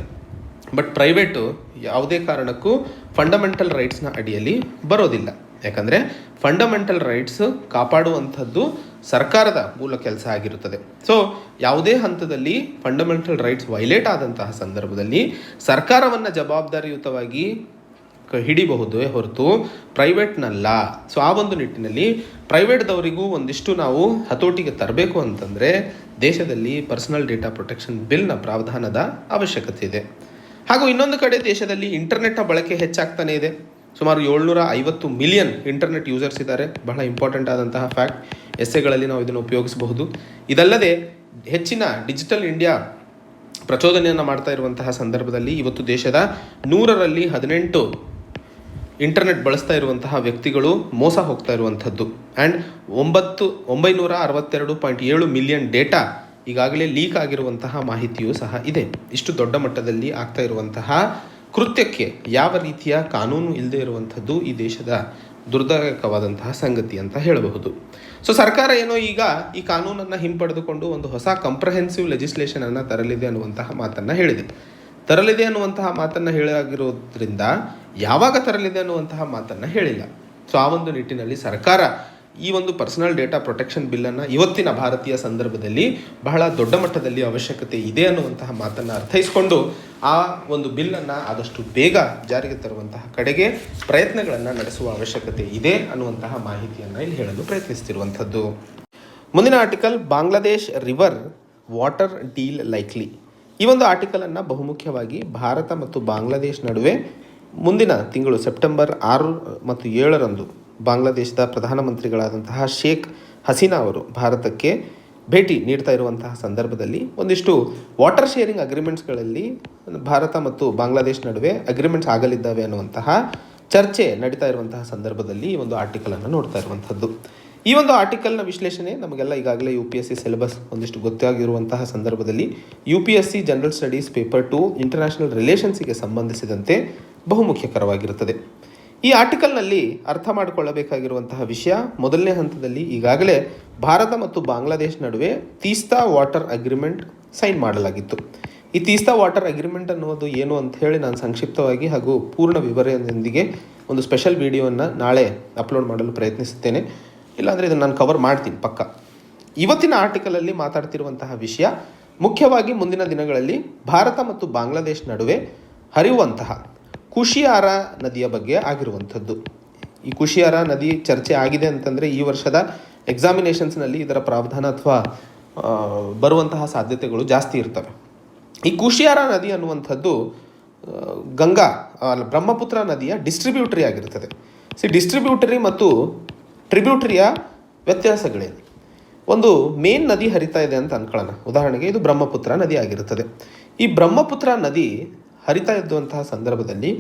ಬಟ್ ಪ್ರೈವೇಟು ಯಾವುದೇ ಕಾರಣಕ್ಕೂ ಫಂಡಮೆಂಟಲ್ ರೈಟ್ಸ್ನ ಅಡಿಯಲ್ಲಿ ಬರೋದಿಲ್ಲ. ಯಾಕಂದರೆ ಫಂಡಮೆಂಟಲ್ ರೈಟ್ಸ್ ಕಾಪಾಡುವಂಥದ್ದು ಸರ್ಕಾರದ ಮೂಲ ಕೆಲಸ ಆಗಿರುತ್ತದೆ. ಸೊ ಯಾವುದೇ ಹಂತದಲ್ಲಿ ಫಂಡಮೆಂಟಲ್ ರೈಟ್ಸ್ ವೈಲೇಟ್ ಆದಂತಹ ಸಂದರ್ಭದಲ್ಲಿ ಸರ್ಕಾರವನ್ನು ಜವಾಬ್ದಾರಿಯುತವಾಗಿ ಹಿಡಿಬಹುದೇ ಹೊರತು ಪ್ರೈವೇಟ್ನಲ್ಲ. ಸೊ ಆ ಒಂದು ನಿಟ್ಟಿನಲ್ಲಿ ಪ್ರೈವೇಟ್ದವರಿಗೂ ಒಂದಿಷ್ಟು ನಾವು ಹತೋಟಿಗೆ ತರಬೇಕು ಅಂತಂದರೆ ದೇಶದಲ್ಲಿ ಪರ್ಸನಲ್ ಡೇಟಾ ಪ್ರೊಟೆಕ್ಷನ್ ಬಿಲ್ನ ಪ್ರಾವಧಾನದ ಅವಶ್ಯಕತೆ ಇದೆ. ಹಾಗೂ ಇನ್ನೊಂದು ಕಡೆ ದೇಶದಲ್ಲಿ ಇಂಟರ್ನೆಟ್ನ ಬಳಕೆ ಹೆಚ್ಚಾಗ್ತಾನೆ ಇದೆ. ಸುಮಾರು 750 ಮಿಲಿಯನ್ ಇಂಟರ್ನೆಟ್ ಯೂಸರ್ಸ್ ಇದ್ದಾರೆ. ಬಹಳ ಇಂಪಾರ್ಟೆಂಟ್ ಆದಂತಹ ಫ್ಯಾಕ್ಟ್. ಎಸ್ಸೆಗಳಲ್ಲಿ ನಾವು ಇದನ್ನು ಉಪಯೋಗಿಸಬಹುದು. ಇದಲ್ಲದೆ ಹೆಚ್ಚಿನ ಡಿಜಿಟಲ್ ಇಂಡಿಯಾ ಪ್ರಚೋದನೆಯನ್ನು ಮಾಡ್ತಾ ಇರುವಂತಹ ಸಂದರ್ಭದಲ್ಲಿ ಇವತ್ತು ದೇಶದ 100ರಲ್ಲಿ 18 ಇಂಟರ್ನೆಟ್ ಬಳಸ್ತಾ ಇರುವಂತಹ ವ್ಯಕ್ತಿಗಳು ಮೋಸ ಹೋಗ್ತಾ ಇರುವಂಥದ್ದು. ಆ್ಯಂಡ್ 962.7 ಮಿಲಿಯನ್ ಡೇಟಾ ಈಗಾಗಲೇ ಲೀಕ್ ಆಗಿರುವಂತಹ ಮಾಹಿತಿಯೂ ಸಹ ಇದೆ. ಇಷ್ಟು ದೊಡ್ಡ ಮಟ್ಟದಲ್ಲಿ ಆಗ್ತಾ ಇರುವಂತಹ ಕೃತ್ಯಕ್ಕೆ ಯಾವ ರೀತಿಯ ಕಾನೂನು ಇಲ್ಲದೆ ಇರುವಂಥದ್ದು ಈ ದೇಶದ ದುರ್ದಾಯಕವಾದಂತಹ ಸಂಗತಿ ಅಂತ ಹೇಳಬಹುದು. ಸೊ ಸರ್ಕಾರ ಏನೋ ಈಗ ಈ ಕಾನೂನನ್ನು ಹಿಂಪಡೆದುಕೊಂಡು ಒಂದು ಹೊಸ ಕಂಪ್ರಹೆನ್ಸಿವ್ ಲೆಜಿಸ್ಲೇಷನನ್ನು ತರಲಿದೆ ಅನ್ನುವಂತಹ ಮಾತನ್ನು ಹೇಳಿದೆ. ತರಲಿದೆ ಅನ್ನುವಂತಹ ಮಾತನ್ನು ಹೇಳಾಗಿರೋದ್ರಿಂದ ಯಾವಾಗ ತರಲಿದೆ ಅನ್ನುವಂತಹ ಮಾತನ್ನು ಹೇಳಿಲ್ಲ. ಸೊ ಆ ಒಂದು ನಿಟ್ಟಿನಲ್ಲಿ ಸರ್ಕಾರ ಈ ಒಂದು ಪರ್ಸನಲ್ ಡೇಟಾ ಪ್ರೊಟೆಕ್ಷನ್ ಬಿಲ್ಲನ್ನು ಇವತ್ತಿನ ಭಾರತೀಯ ಸಂದರ್ಭದಲ್ಲಿ ಬಹಳ ದೊಡ್ಡ ಮಟ್ಟದಲ್ಲಿ ಅವಶ್ಯಕತೆ ಇದೆ ಅನ್ನುವಂತಹ ಮಾತನ್ನು ಅರ್ಥೈಸಿಕೊಂಡು ಆ ಒಂದು ಬಿಲ್ಲನ್ನು ಆದಷ್ಟು ಬೇಗ ಜಾರಿಗೆ ತರುವಂತಹ ಕಡೆಗೆ ಪ್ರಯತ್ನಗಳನ್ನು ನಡೆಸುವ ಅವಶ್ಯಕತೆ ಇದೆ ಅನ್ನುವಂತಹ ಮಾಹಿತಿಯನ್ನು ಇಲ್ಲಿ ಹೇಳಲು ಪ್ರಯತ್ನಿಸ್ತಿರುವಂಥದ್ದು. ಮುಂದಿನ article, Bangladesh river water deal likely. ಈ ಒಂದು ಆರ್ಟಿಕಲನ್ನು ಬಹುಮುಖ್ಯವಾಗಿ ಭಾರತ ಮತ್ತು ಬಾಂಗ್ಲಾದೇಶ್ ನಡುವೆ ಮುಂದಿನ ತಿಂಗಳು ಸೆಪ್ಟೆಂಬರ್ 6 ಮತ್ತು 7ರಂದು ಬಾಂಗ್ಲಾದೇಶದ ಪ್ರಧಾನಮಂತ್ರಿಗಳಾದಂತಹ ಶೇಖ್ ಹಸೀನಾ ಅವರು ಭಾರತಕ್ಕೆ ಭೇಟಿ ನೀಡ್ತಾ ಇರುವಂತಹ ಸಂದರ್ಭದಲ್ಲಿ ಒಂದಿಷ್ಟು ವಾಟರ್ ಶೇರಿಂಗ್ ಅಗ್ರಿಮೆಂಟ್ಸ್ಗಳಲ್ಲಿ ಭಾರತ ಮತ್ತು ಬಾಂಗ್ಲಾದೇಶ್ ನಡುವೆ ಅಗ್ರಿಮೆಂಟ್ಸ್ ಆಗಲಿದ್ದಾವೆ ಅನ್ನುವಂತಹ ಚರ್ಚೆ ನಡೀತಾ ಇರುವಂತಹ ಸಂದರ್ಭದಲ್ಲಿ ಈ ಒಂದು ಆರ್ಟಿಕಲನ್ನು ನೋಡ್ತಾ ಇರುವಂಥದ್ದು. ಈ ಒಂದು ಆರ್ಟಿಕಲ್ನ ವಿಶ್ಲೇಷಣೆ ನಮಗೆಲ್ಲ ಈಗಾಗಲೇ UPSC ಸಿಲೆಬಸ್ ಒಂದಿಷ್ಟು ಗೊತ್ತಾಗಿರುವಂತಹ ಸಂದರ್ಭದಲ್ಲಿ UPSC general studies paper 2 international ರಿಲೇಷನ್ಸಿಗೆ ಸಂಬಂಧಿಸಿದಂತೆ ಬಹುಮುಖ್ಯಕರವಾಗಿರುತ್ತದೆ. ಈ ಆರ್ಟಿಕಲ್ನಲ್ಲಿ ಅರ್ಥ ಮಾಡಿಕೊಳ್ಳಬೇಕಾಗಿರುವಂತಹ ವಿಷಯ, ಮೊದಲನೇ ಹಂತದಲ್ಲಿ ಈಗಾಗಲೇ ಭಾರತ ಮತ್ತು ಬಾಂಗ್ಲಾದೇಶ್ ನಡುವೆ ತೀಸ್ತಾ ವಾಟರ್ ಅಗ್ರಿಮೆಂಟ್ ಸೈನ್ ಮಾಡಲಾಗಿತ್ತು. ಈ ತೀಸ್ತಾ ವಾಟರ್ ಅಗ್ರಿಮೆಂಟ್ ಅನ್ನೋದು ಏನು ಅಂತ ಹೇಳಿ ನಾನು ಸಂಕ್ಷಿಪ್ತವಾಗಿ ಹಾಗೂ ಪೂರ್ಣ ವಿವರಣೆಯೊಂದಿಗೆ ಒಂದು ಸ್ಪೆಷಲ್ ವಿಡಿಯೋವನ್ನು ನಾಳೆ ಅಪ್ಲೋಡ್ ಮಾಡಲು ಪ್ರಯತ್ನಿಸುತ್ತೇನೆ. ಇಲ್ಲಾಂದರೆ ಇದನ್ನು ನಾನು ಕವರ್ ಮಾಡ್ತೀನಿ ಪಕ್ಕ. ಇವತ್ತಿನ ಆರ್ಟಿಕಲಲ್ಲಿ ಮಾತಾಡ್ತಿರುವಂತಹ ವಿಷಯ ಮುಖ್ಯವಾಗಿ ಮುಂದಿನ ದಿನಗಳಲ್ಲಿ ಭಾರತ ಮತ್ತು ಬಾಂಗ್ಲಾದೇಶ್ ನಡುವೆ ಹರಿಯುವಂತಹ ಕುಶಿಯಾರಾ ನದಿಯ ಬಗ್ಗೆ ಆಗಿರುವಂಥದ್ದು. ಈ ಕುಶಿಯಾರಾ ನದಿ ಚರ್ಚೆ ಆಗಿದೆ ಅಂತಂದರೆ ಈ ವರ್ಷದ ಎಕ್ಸಾಮಿನೇಷನ್ಸ್ನಲ್ಲಿ ಇದರ ಪ್ರಾವಧಾನ ಅಥವಾ ಬರುವಂತಹ ಸಾಧ್ಯತೆಗಳು ಜಾಸ್ತಿ ಇರ್ತವೆ. ಈ ಕುಶಿಯಾರಾ ನದಿ ಅನ್ನುವಂಥದ್ದು ಬ್ರಹ್ಮಪುತ್ರ ನದಿಯ ಡಿಸ್ಟ್ರಿಬ್ಯೂಟರಿ ಆಗಿರ್ತದೆ. ಡಿಸ್ಟ್ರಿಬ್ಯೂಟರಿ ಮತ್ತು ಟ್ರಿಬ್ಯೂಟರಿಯ ವ್ಯತ್ಯಾಸಗಳೇನು? ಒಂದು ಮೇನ್ ನದಿ ಹರಿತಾ ಇದೆ ಅಂತ ಅಂದ್ಕೊಳ್ಳೋಣ. ಉದಾಹರಣೆಗೆ ಇದು ಬ್ರಹ್ಮಪುತ್ರ ನದಿ ಆಗಿರುತ್ತದೆ. ಈ ಬ್ರಹ್ಮಪುತ್ರ ನದಿ ಹರಿತಾ ಇದ್ದಂತಹ ಸಂದರ್ಭದಲ್ಲಿ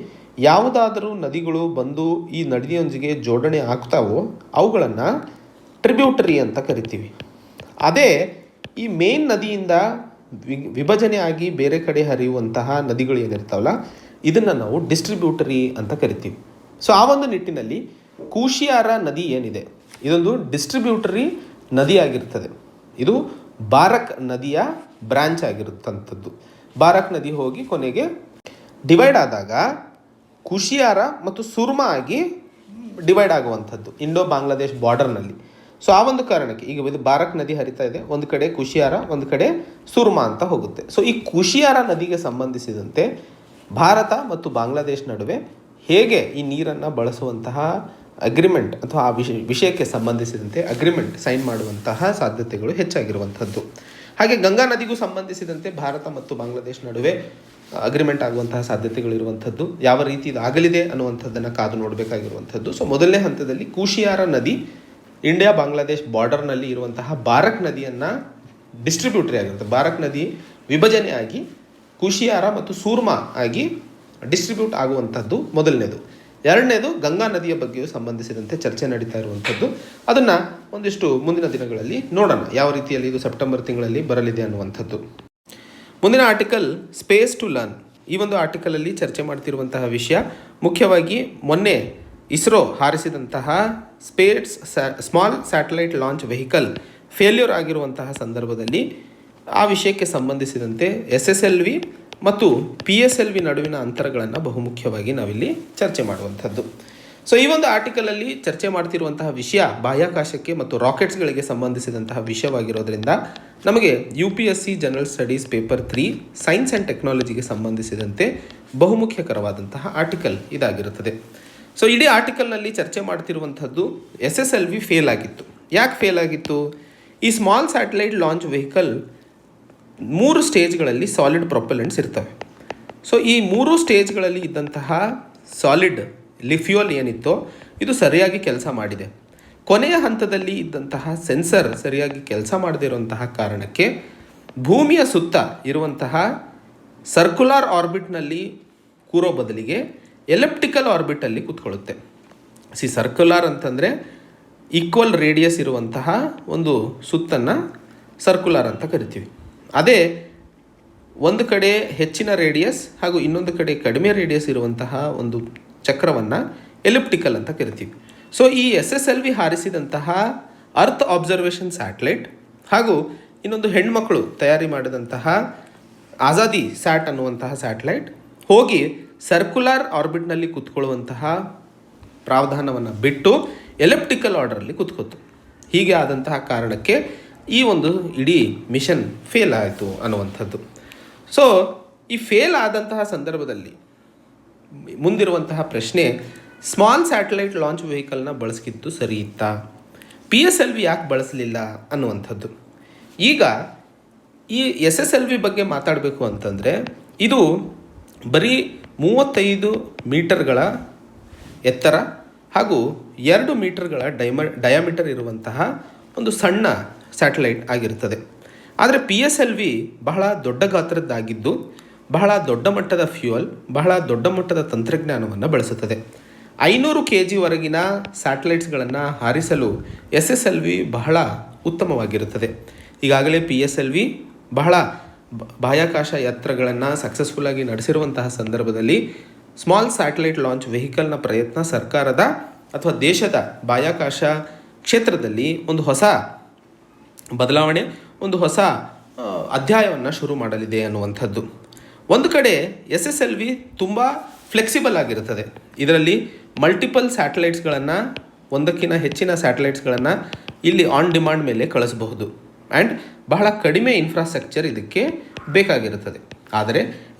ಯಾವುದಾದರೂ ನದಿಗಳು ಬಂದು ಈ ನದಿಯೊಂದಿಗೆ ಜೋಡಣೆ ಆಗ್ತಾವೋ ಅವುಗಳನ್ನು ಟ್ರಿಬ್ಯೂಟರಿ ಅಂತ ಕರಿತೀವಿ. ಅದೇ ಈ ಮೇನ್ ನದಿಯಿಂದ ವಿಭಜನೆ ಆಗಿ ಬೇರೆ ಕಡೆ ಹರಿಯುವಂತಹ ನದಿಗಳು ಏನಿರ್ತಾವಲ್ಲ ಇದನ್ನು ನಾವು ಡಿಸ್ಟ್ರಿಬ್ಯೂಟರಿ ಅಂತ ಕರಿತೀವಿ. ಸೊ ಆ ಒಂದು ನಿಟ್ಟಿನಲ್ಲಿ ಕುಶಿಯಾರಾ ನದಿ ಏನಿದೆ ಇದೊಂದು ಡಿಸ್ಟ್ರಿಬ್ಯೂಟರಿ ನದಿ ಆಗಿರ್ತದೆ. ಇದು ಬಾರಕ್ ನದಿಯ ಬ್ರಾಂಚ್ ಆಗಿರುತ್ತಂಥದ್ದು. ಬಾರಕ್ ನದಿ ಹೋಗಿ ಕೊನೆಗೆ ಡಿವೈಡ್ ಆದಾಗ ಕುಶಿಯಾರ ಮತ್ತು ಸುರ್ಮಾ ಆಗಿ ಡಿವೈಡ್ ಆಗುವಂಥದ್ದು ಇಂಡೋ ಬಾಂಗ್ಲಾದೇಶ್ ಬಾರ್ಡರ್ನಲ್ಲಿ. ಸೊ ಆ ಒಂದು ಕಾರಣಕ್ಕೆ ಈಗ ಇದು ಬಾರಕ್ ನದಿ ಹರಿತಾ ಇದೆ, ಒಂದು ಕಡೆ ಕುಶಿಯಾರ, ಒಂದು ಕಡೆ ಸುರ್ಮಾ ಅಂತ ಹೋಗುತ್ತೆ. ಸೊ ಈ ಕುಶಿಯಾರ ನದಿಗೆ ಸಂಬಂಧಿಸಿದಂತೆ ಭಾರತ ಮತ್ತು ಬಾಂಗ್ಲಾದೇಶ್ ನಡುವೆ ಹೇಗೆ ಈ ನೀರನ್ನು ಬಳಸುವಂತಹ ಅಗ್ರಿಮೆಂಟ್ ಅಥವಾ ಆ ವಿಷಯಕ್ಕೆ ಸಂಬಂಧಿಸಿದಂತೆ ಅಗ್ರಿಮೆಂಟ್ ಸೈನ್ ಮಾಡುವಂತಹ ಸಾಧ್ಯತೆಗಳು ಹೆಚ್ಚಾಗಿರುವಂಥದ್ದು. ಹಾಗೆ ಗಂಗಾ ನದಿಗೂ ಸಂಬಂಧಿಸಿದಂತೆ ಭಾರತ ಮತ್ತು ಬಾಂಗ್ಲಾದೇಶ್ ನಡುವೆ ಅಗ್ರಿಮೆಂಟ್ ಆಗುವಂತಹ ಸಾಧ್ಯತೆಗಳಿರುವಂಥದ್ದು. ಯಾವ ರೀತಿ ಇದು ಆಗಲಿದೆ ಅನ್ನುವಂಥದ್ದನ್ನು ಕಾದು ನೋಡಬೇಕಾಗಿರುವಂಥದ್ದು. ಸೊ ಮೊದಲನೇ ಹಂತದಲ್ಲಿ ಕುಶಿಯಾರ ನದಿ ಇಂಡಿಯಾ ಬಾಂಗ್ಲಾದೇಶ್ ಬಾರ್ಡರ್ನಲ್ಲಿ ಇರುವಂತಹ ಬಾರಕ್ ನದಿಯನ್ನು ಡಿಸ್ಟ್ರಿಬ್ಯೂಟರಿ ಆಗಿರುತ್ತೆ. ಬಾರಕ್ ನದಿ ವಿಭಜನೆ ಆಗಿ ಕುಶಿಯಾರ ಮತ್ತು ಸೂರ್ಮಾ ಆಗಿ ಡಿಸ್ಟ್ರಿಬ್ಯೂಟ್ ಆಗುವಂಥದ್ದು ಮೊದಲನೇದು. ಎರಡನೇದು ಗಂಗಾ ನದಿಯ ಬಗ್ಗೆಯೂ ಸಂಬಂಧಿಸಿದಂತೆ ಚರ್ಚೆ ನಡೀತಾ ಇರುವಂಥದ್ದು. ಅದನ್ನು ಒಂದಿಷ್ಟು ಮುಂದಿನ ದಿನಗಳಲ್ಲಿ ನೋಡೋಣ ಯಾವ ರೀತಿಯಲ್ಲಿ ಇದು ಸೆಪ್ಟೆಂಬರ್ ತಿಂಗಳಲ್ಲಿ ಬರಲಿದೆ ಅನ್ನುವಂಥದ್ದು. ಮುಂದಿನ ಆರ್ಟಿಕಲ್ ಸ್ಪೇಸ್ ಟು ಲರ್ನ್. ಈ ಒಂದು ಆರ್ಟಿಕಲಲ್ಲಿ ಚರ್ಚೆ ಮಾಡ್ತಿರುವಂತಹ ವಿಷಯ ಮುಖ್ಯವಾಗಿ ಮೊನ್ನೆ ಇಸ್ರೋ ಹಾರಿಸಿದಂತಹ small satellite launch vehicle failure ಆಗಿರುವಂತಹ ಸಂದರ್ಭದಲ್ಲಿ ಆ ವಿಷಯಕ್ಕೆ ಸಂಬಂಧಿಸಿದಂತೆ SSLV ಮತ್ತು PSLV ನಡುವಿನ ಅಂತರಗಳನ್ನು ಬಹುಮುಖ್ಯವಾಗಿ ನಾವಿಲ್ಲಿ ಚರ್ಚೆ ಮಾಡುವಂಥದ್ದು. ಸೊ ಈ ಒಂದು ಆರ್ಟಿಕಲಲ್ಲಿ ಚರ್ಚೆ ಮಾಡ್ತಿರುವಂತಹ ವಿಷಯ ಬಾಹ್ಯಾಕಾಶಕ್ಕೆ ಮತ್ತು ರಾಕೆಟ್ಸ್ಗಳಿಗೆ ಸಂಬಂಧಿಸಿದಂತಹ ವಿಷಯವಾಗಿರೋದ್ರಿಂದ ನಮಗೆ UPSC general studies paper 3 science and ಟೆಕ್ನಾಲಜಿಗೆ ಸಂಬಂಧಿಸಿದಂತೆ ಬಹುಮುಖ್ಯಕರವಾದಂತಹ ಆರ್ಟಿಕಲ್ ಇದಾಗಿರುತ್ತದೆ. ಸೊ ಇಡೀ ಆರ್ಟಿಕಲ್ನಲ್ಲಿ ಚರ್ಚೆ ಮಾಡ್ತಿರುವಂಥದ್ದು SSLV ಫೇಲ್ ಆಗಿತ್ತು. ಯಾಕೆ ಫೇಲ್ ಆಗಿತ್ತು? ಈ ಸ್ಮಾಲ್ ಸ್ಯಾಟಲೈಟ್ ಲಾಂಚ್ ವೆಹಿಕಲ್ 3 ಸ್ಟೇಜ್ಗಳಲ್ಲಿ ಸಾಲಿಡ್ ಪ್ರೊಪೆಲೆಂಟ್ಸ್ ಇರ್ತವೆ. ಸೊ ಈ 3 ಸ್ಟೇಜ್ಗಳಲ್ಲಿ ಇದ್ದಂತಹ ಸಾಲಿಡ್ ಫ್ಯೂಯಲ್ ಏನಿತ್ತೋ ಇದು ಸರಿಯಾಗಿ ಕೆಲಸ ಮಾಡಿದೆ. ಕೊನೆಯ ಹಂತದಲ್ಲಿ ಇದ್ದಂತಹ ಸೆನ್ಸರ್ ಸರಿಯಾಗಿ ಕೆಲಸ ಮಾಡದೇ ಇರುವಂತಹ ಕಾರಣಕ್ಕೆ ಭೂಮಿಯ ಸುತ್ತ ಇರುವಂತಹ ಸರ್ಕ್ಯುಲರ್ ಆರ್ಬಿಟ್ನಲ್ಲಿ ಕೂರೋ ಬದಲಿಗೆ ಎಲಿಪ್ಟಿಕಲ್ ಆರ್ಬಿಟಲ್ಲಿ ಕೂತ್ಕೊಳ್ಳುತ್ತೆ. ಸರ್ಕ್ಯುಲರ್ ಅಂತಂದರೆ ಈಕ್ವಲ್ ರೇಡಿಯಸ್ ಇರುವಂತಹ ಒಂದು ಸುತ್ತನ್ನು ಸರ್ಕ್ಯುಲರ್ ಅಂತ ಕರಿತೀವಿ. ಅದೇ ಒಂದು ಕಡೆ ಹೆಚ್ಚಿನ ರೇಡಿಯಸ್ ಹಾಗೂ ಇನ್ನೊಂದು ಕಡೆ ಕಡಿಮೆ ರೇಡಿಯಸ್ ಇರುವಂತಹ ಒಂದು ಚಕ್ರವನ್ನು ಎಲಿಪ್ಟಿಕಲ್ ಅಂತ ಕರಿತೀವಿ. ಸೊ ಈ SSLV ಹಾರಿಸಿದಂತಹ ಅರ್ತ್ ಅಬ್ಸರ್ವೇಷನ್ ಸ್ಯಾಟಲೈಟ್ ಹಾಗೂ ಇನ್ನೊಂದು ಹೆಣ್ಮಕ್ಳು ತಯಾರಿ ಮಾಡಿದಂತಹ ಆಜಾದಿ ಸ್ಯಾಟ್ ಅನ್ನುವಂತಹ ಸ್ಯಾಟಲೈಟ್ ಹೋಗಿ ಸರ್ಕ್ಯುಲರ್ ಆರ್ಬಿಟ್ನಲ್ಲಿ ಕೂತ್ಕೊಳ್ಳುವಂತಹ ಪ್ರಾವಧಾನವನ್ನು ಬಿಟ್ಟು ಎಲಿಪ್ಟಿಕಲ್ ಆರ್ಡರಲ್ಲಿ ಕೂತ್ಕೋತು. ಹೀಗೆ ಆದಂತಹ ಕಾರಣಕ್ಕೆ ಈ ಒಂದು ಇಡೀ ಮಿಷನ್ ಫೇಲ್ ಆಯಿತು ಅನ್ನುವಂಥದ್ದು. ಸೊ ಈ ಫೇಲ್ ಆದಂತಹ ಸಂದರ್ಭದಲ್ಲಿ ಮುಂದಿರುವಂತಹ ಪ್ರಶ್ನೆ, ಸ್ಮಾಲ್ ಸ್ಯಾಟಲೈಟ್ ಲಾಂಚ್ ವೆಹಿಕಲ್ನ ಬಳಸ್ಕಿದ್ದು ಸರಿ ಇತ್ತಾ? PSLV ಯಾಕೆ ಬಳಸಲಿಲ್ಲ ಅನ್ನುವಂಥದ್ದು. ಈಗ ಈ SSLV ಬಗ್ಗೆ ಮಾತಾಡಬೇಕು ಅಂತಂದರೆ ಇದು ಬರೀ 35 ಮೀಟರ್ಗಳ ಎತ್ತರ ಹಾಗೂ 2 ಮೀಟರ್ಗಳ ಡಯಾಮೀಟರ್ ಇರುವಂತಹ ಒಂದು ಸಣ್ಣ ಸ್ಯಾಟಲೈಟ್ ಆಗಿರ್ತದೆ. ಆದರೆ PSLV ಬಹಳ ದೊಡ್ಡ ಗಾತ್ರದ್ದಾಗಿದ್ದು ಬಹಳ ದೊಡ್ಡ ಮಟ್ಟದ ಫ್ಯೂಯಲ್, ಬಹಳ ದೊಡ್ಡ ಮಟ್ಟದ ತಂತ್ರಜ್ಞಾನವನ್ನು ಬಳಸುತ್ತದೆ. 500 kg ಸ್ಯಾಟಲೈಟ್ಸ್ಗಳನ್ನು ಹಾರಿಸಲು SSLV ಬಹಳ ಉತ್ತಮವಾಗಿರುತ್ತದೆ. ಈಗಾಗಲೇ PSLV ಬಹಳ ಬಾಹ್ಯಾಕಾಶ ಯಾತ್ರೆಗಳನ್ನು ಸಕ್ಸಸ್ಫುಲ್ಲಾಗಿ ನಡೆಸಿರುವಂತಹ ಸಂದರ್ಭದಲ್ಲಿ ಸ್ಮಾಲ್ ಸ್ಯಾಟಲೈಟ್ ಲಾಂಚ್ ವೆಹಿಕಲ್ನ ಪ್ರಯತ್ನ ಸರ್ಕಾರದ ಅಥವಾ ದೇಶದ ಬಾಹ್ಯಾಕಾಶ ಕ್ಷೇತ್ರದಲ್ಲಿ ಒಂದು ಹೊಸ ಬದಲಾವಣೆ, ಒಂದು ಹೊಸ ಅಧ್ಯಾಯವನ್ನು ಶುರು ಮಾಡಲಿದೆ ಅನ್ನುವಂಥದ್ದು. ಒಂದು ಕಡೆ SSLV ತುಂಬ ಫ್ಲೆಕ್ಸಿಬಲ್ ಆಗಿರುತ್ತದೆ. ಇದರಲ್ಲಿ ಮಲ್ಟಿಪಲ್ ಸ್ಯಾಟಲೈಟ್ಸ್ಗಳನ್ನು, ಒಂದಕ್ಕಿಂತ ಹೆಚ್ಚಿನ ಸ್ಯಾಟಲೈಟ್ಸ್ಗಳನ್ನು ಇಲ್ಲಿ ಆನ್ ಡಿಮಾಂಡ್ ಮೇಲೆ ಕಳಿಸಬಹುದು ಆ್ಯಂಡ್ ಬಹಳ ಕಡಿಮೆ ಇನ್ಫ್ರಾಸ್ಟ್ರಕ್ಚರ್ ಇದಕ್ಕೆ ಬೇಕಾಗಿರುತ್ತದೆ. ಆದರೆ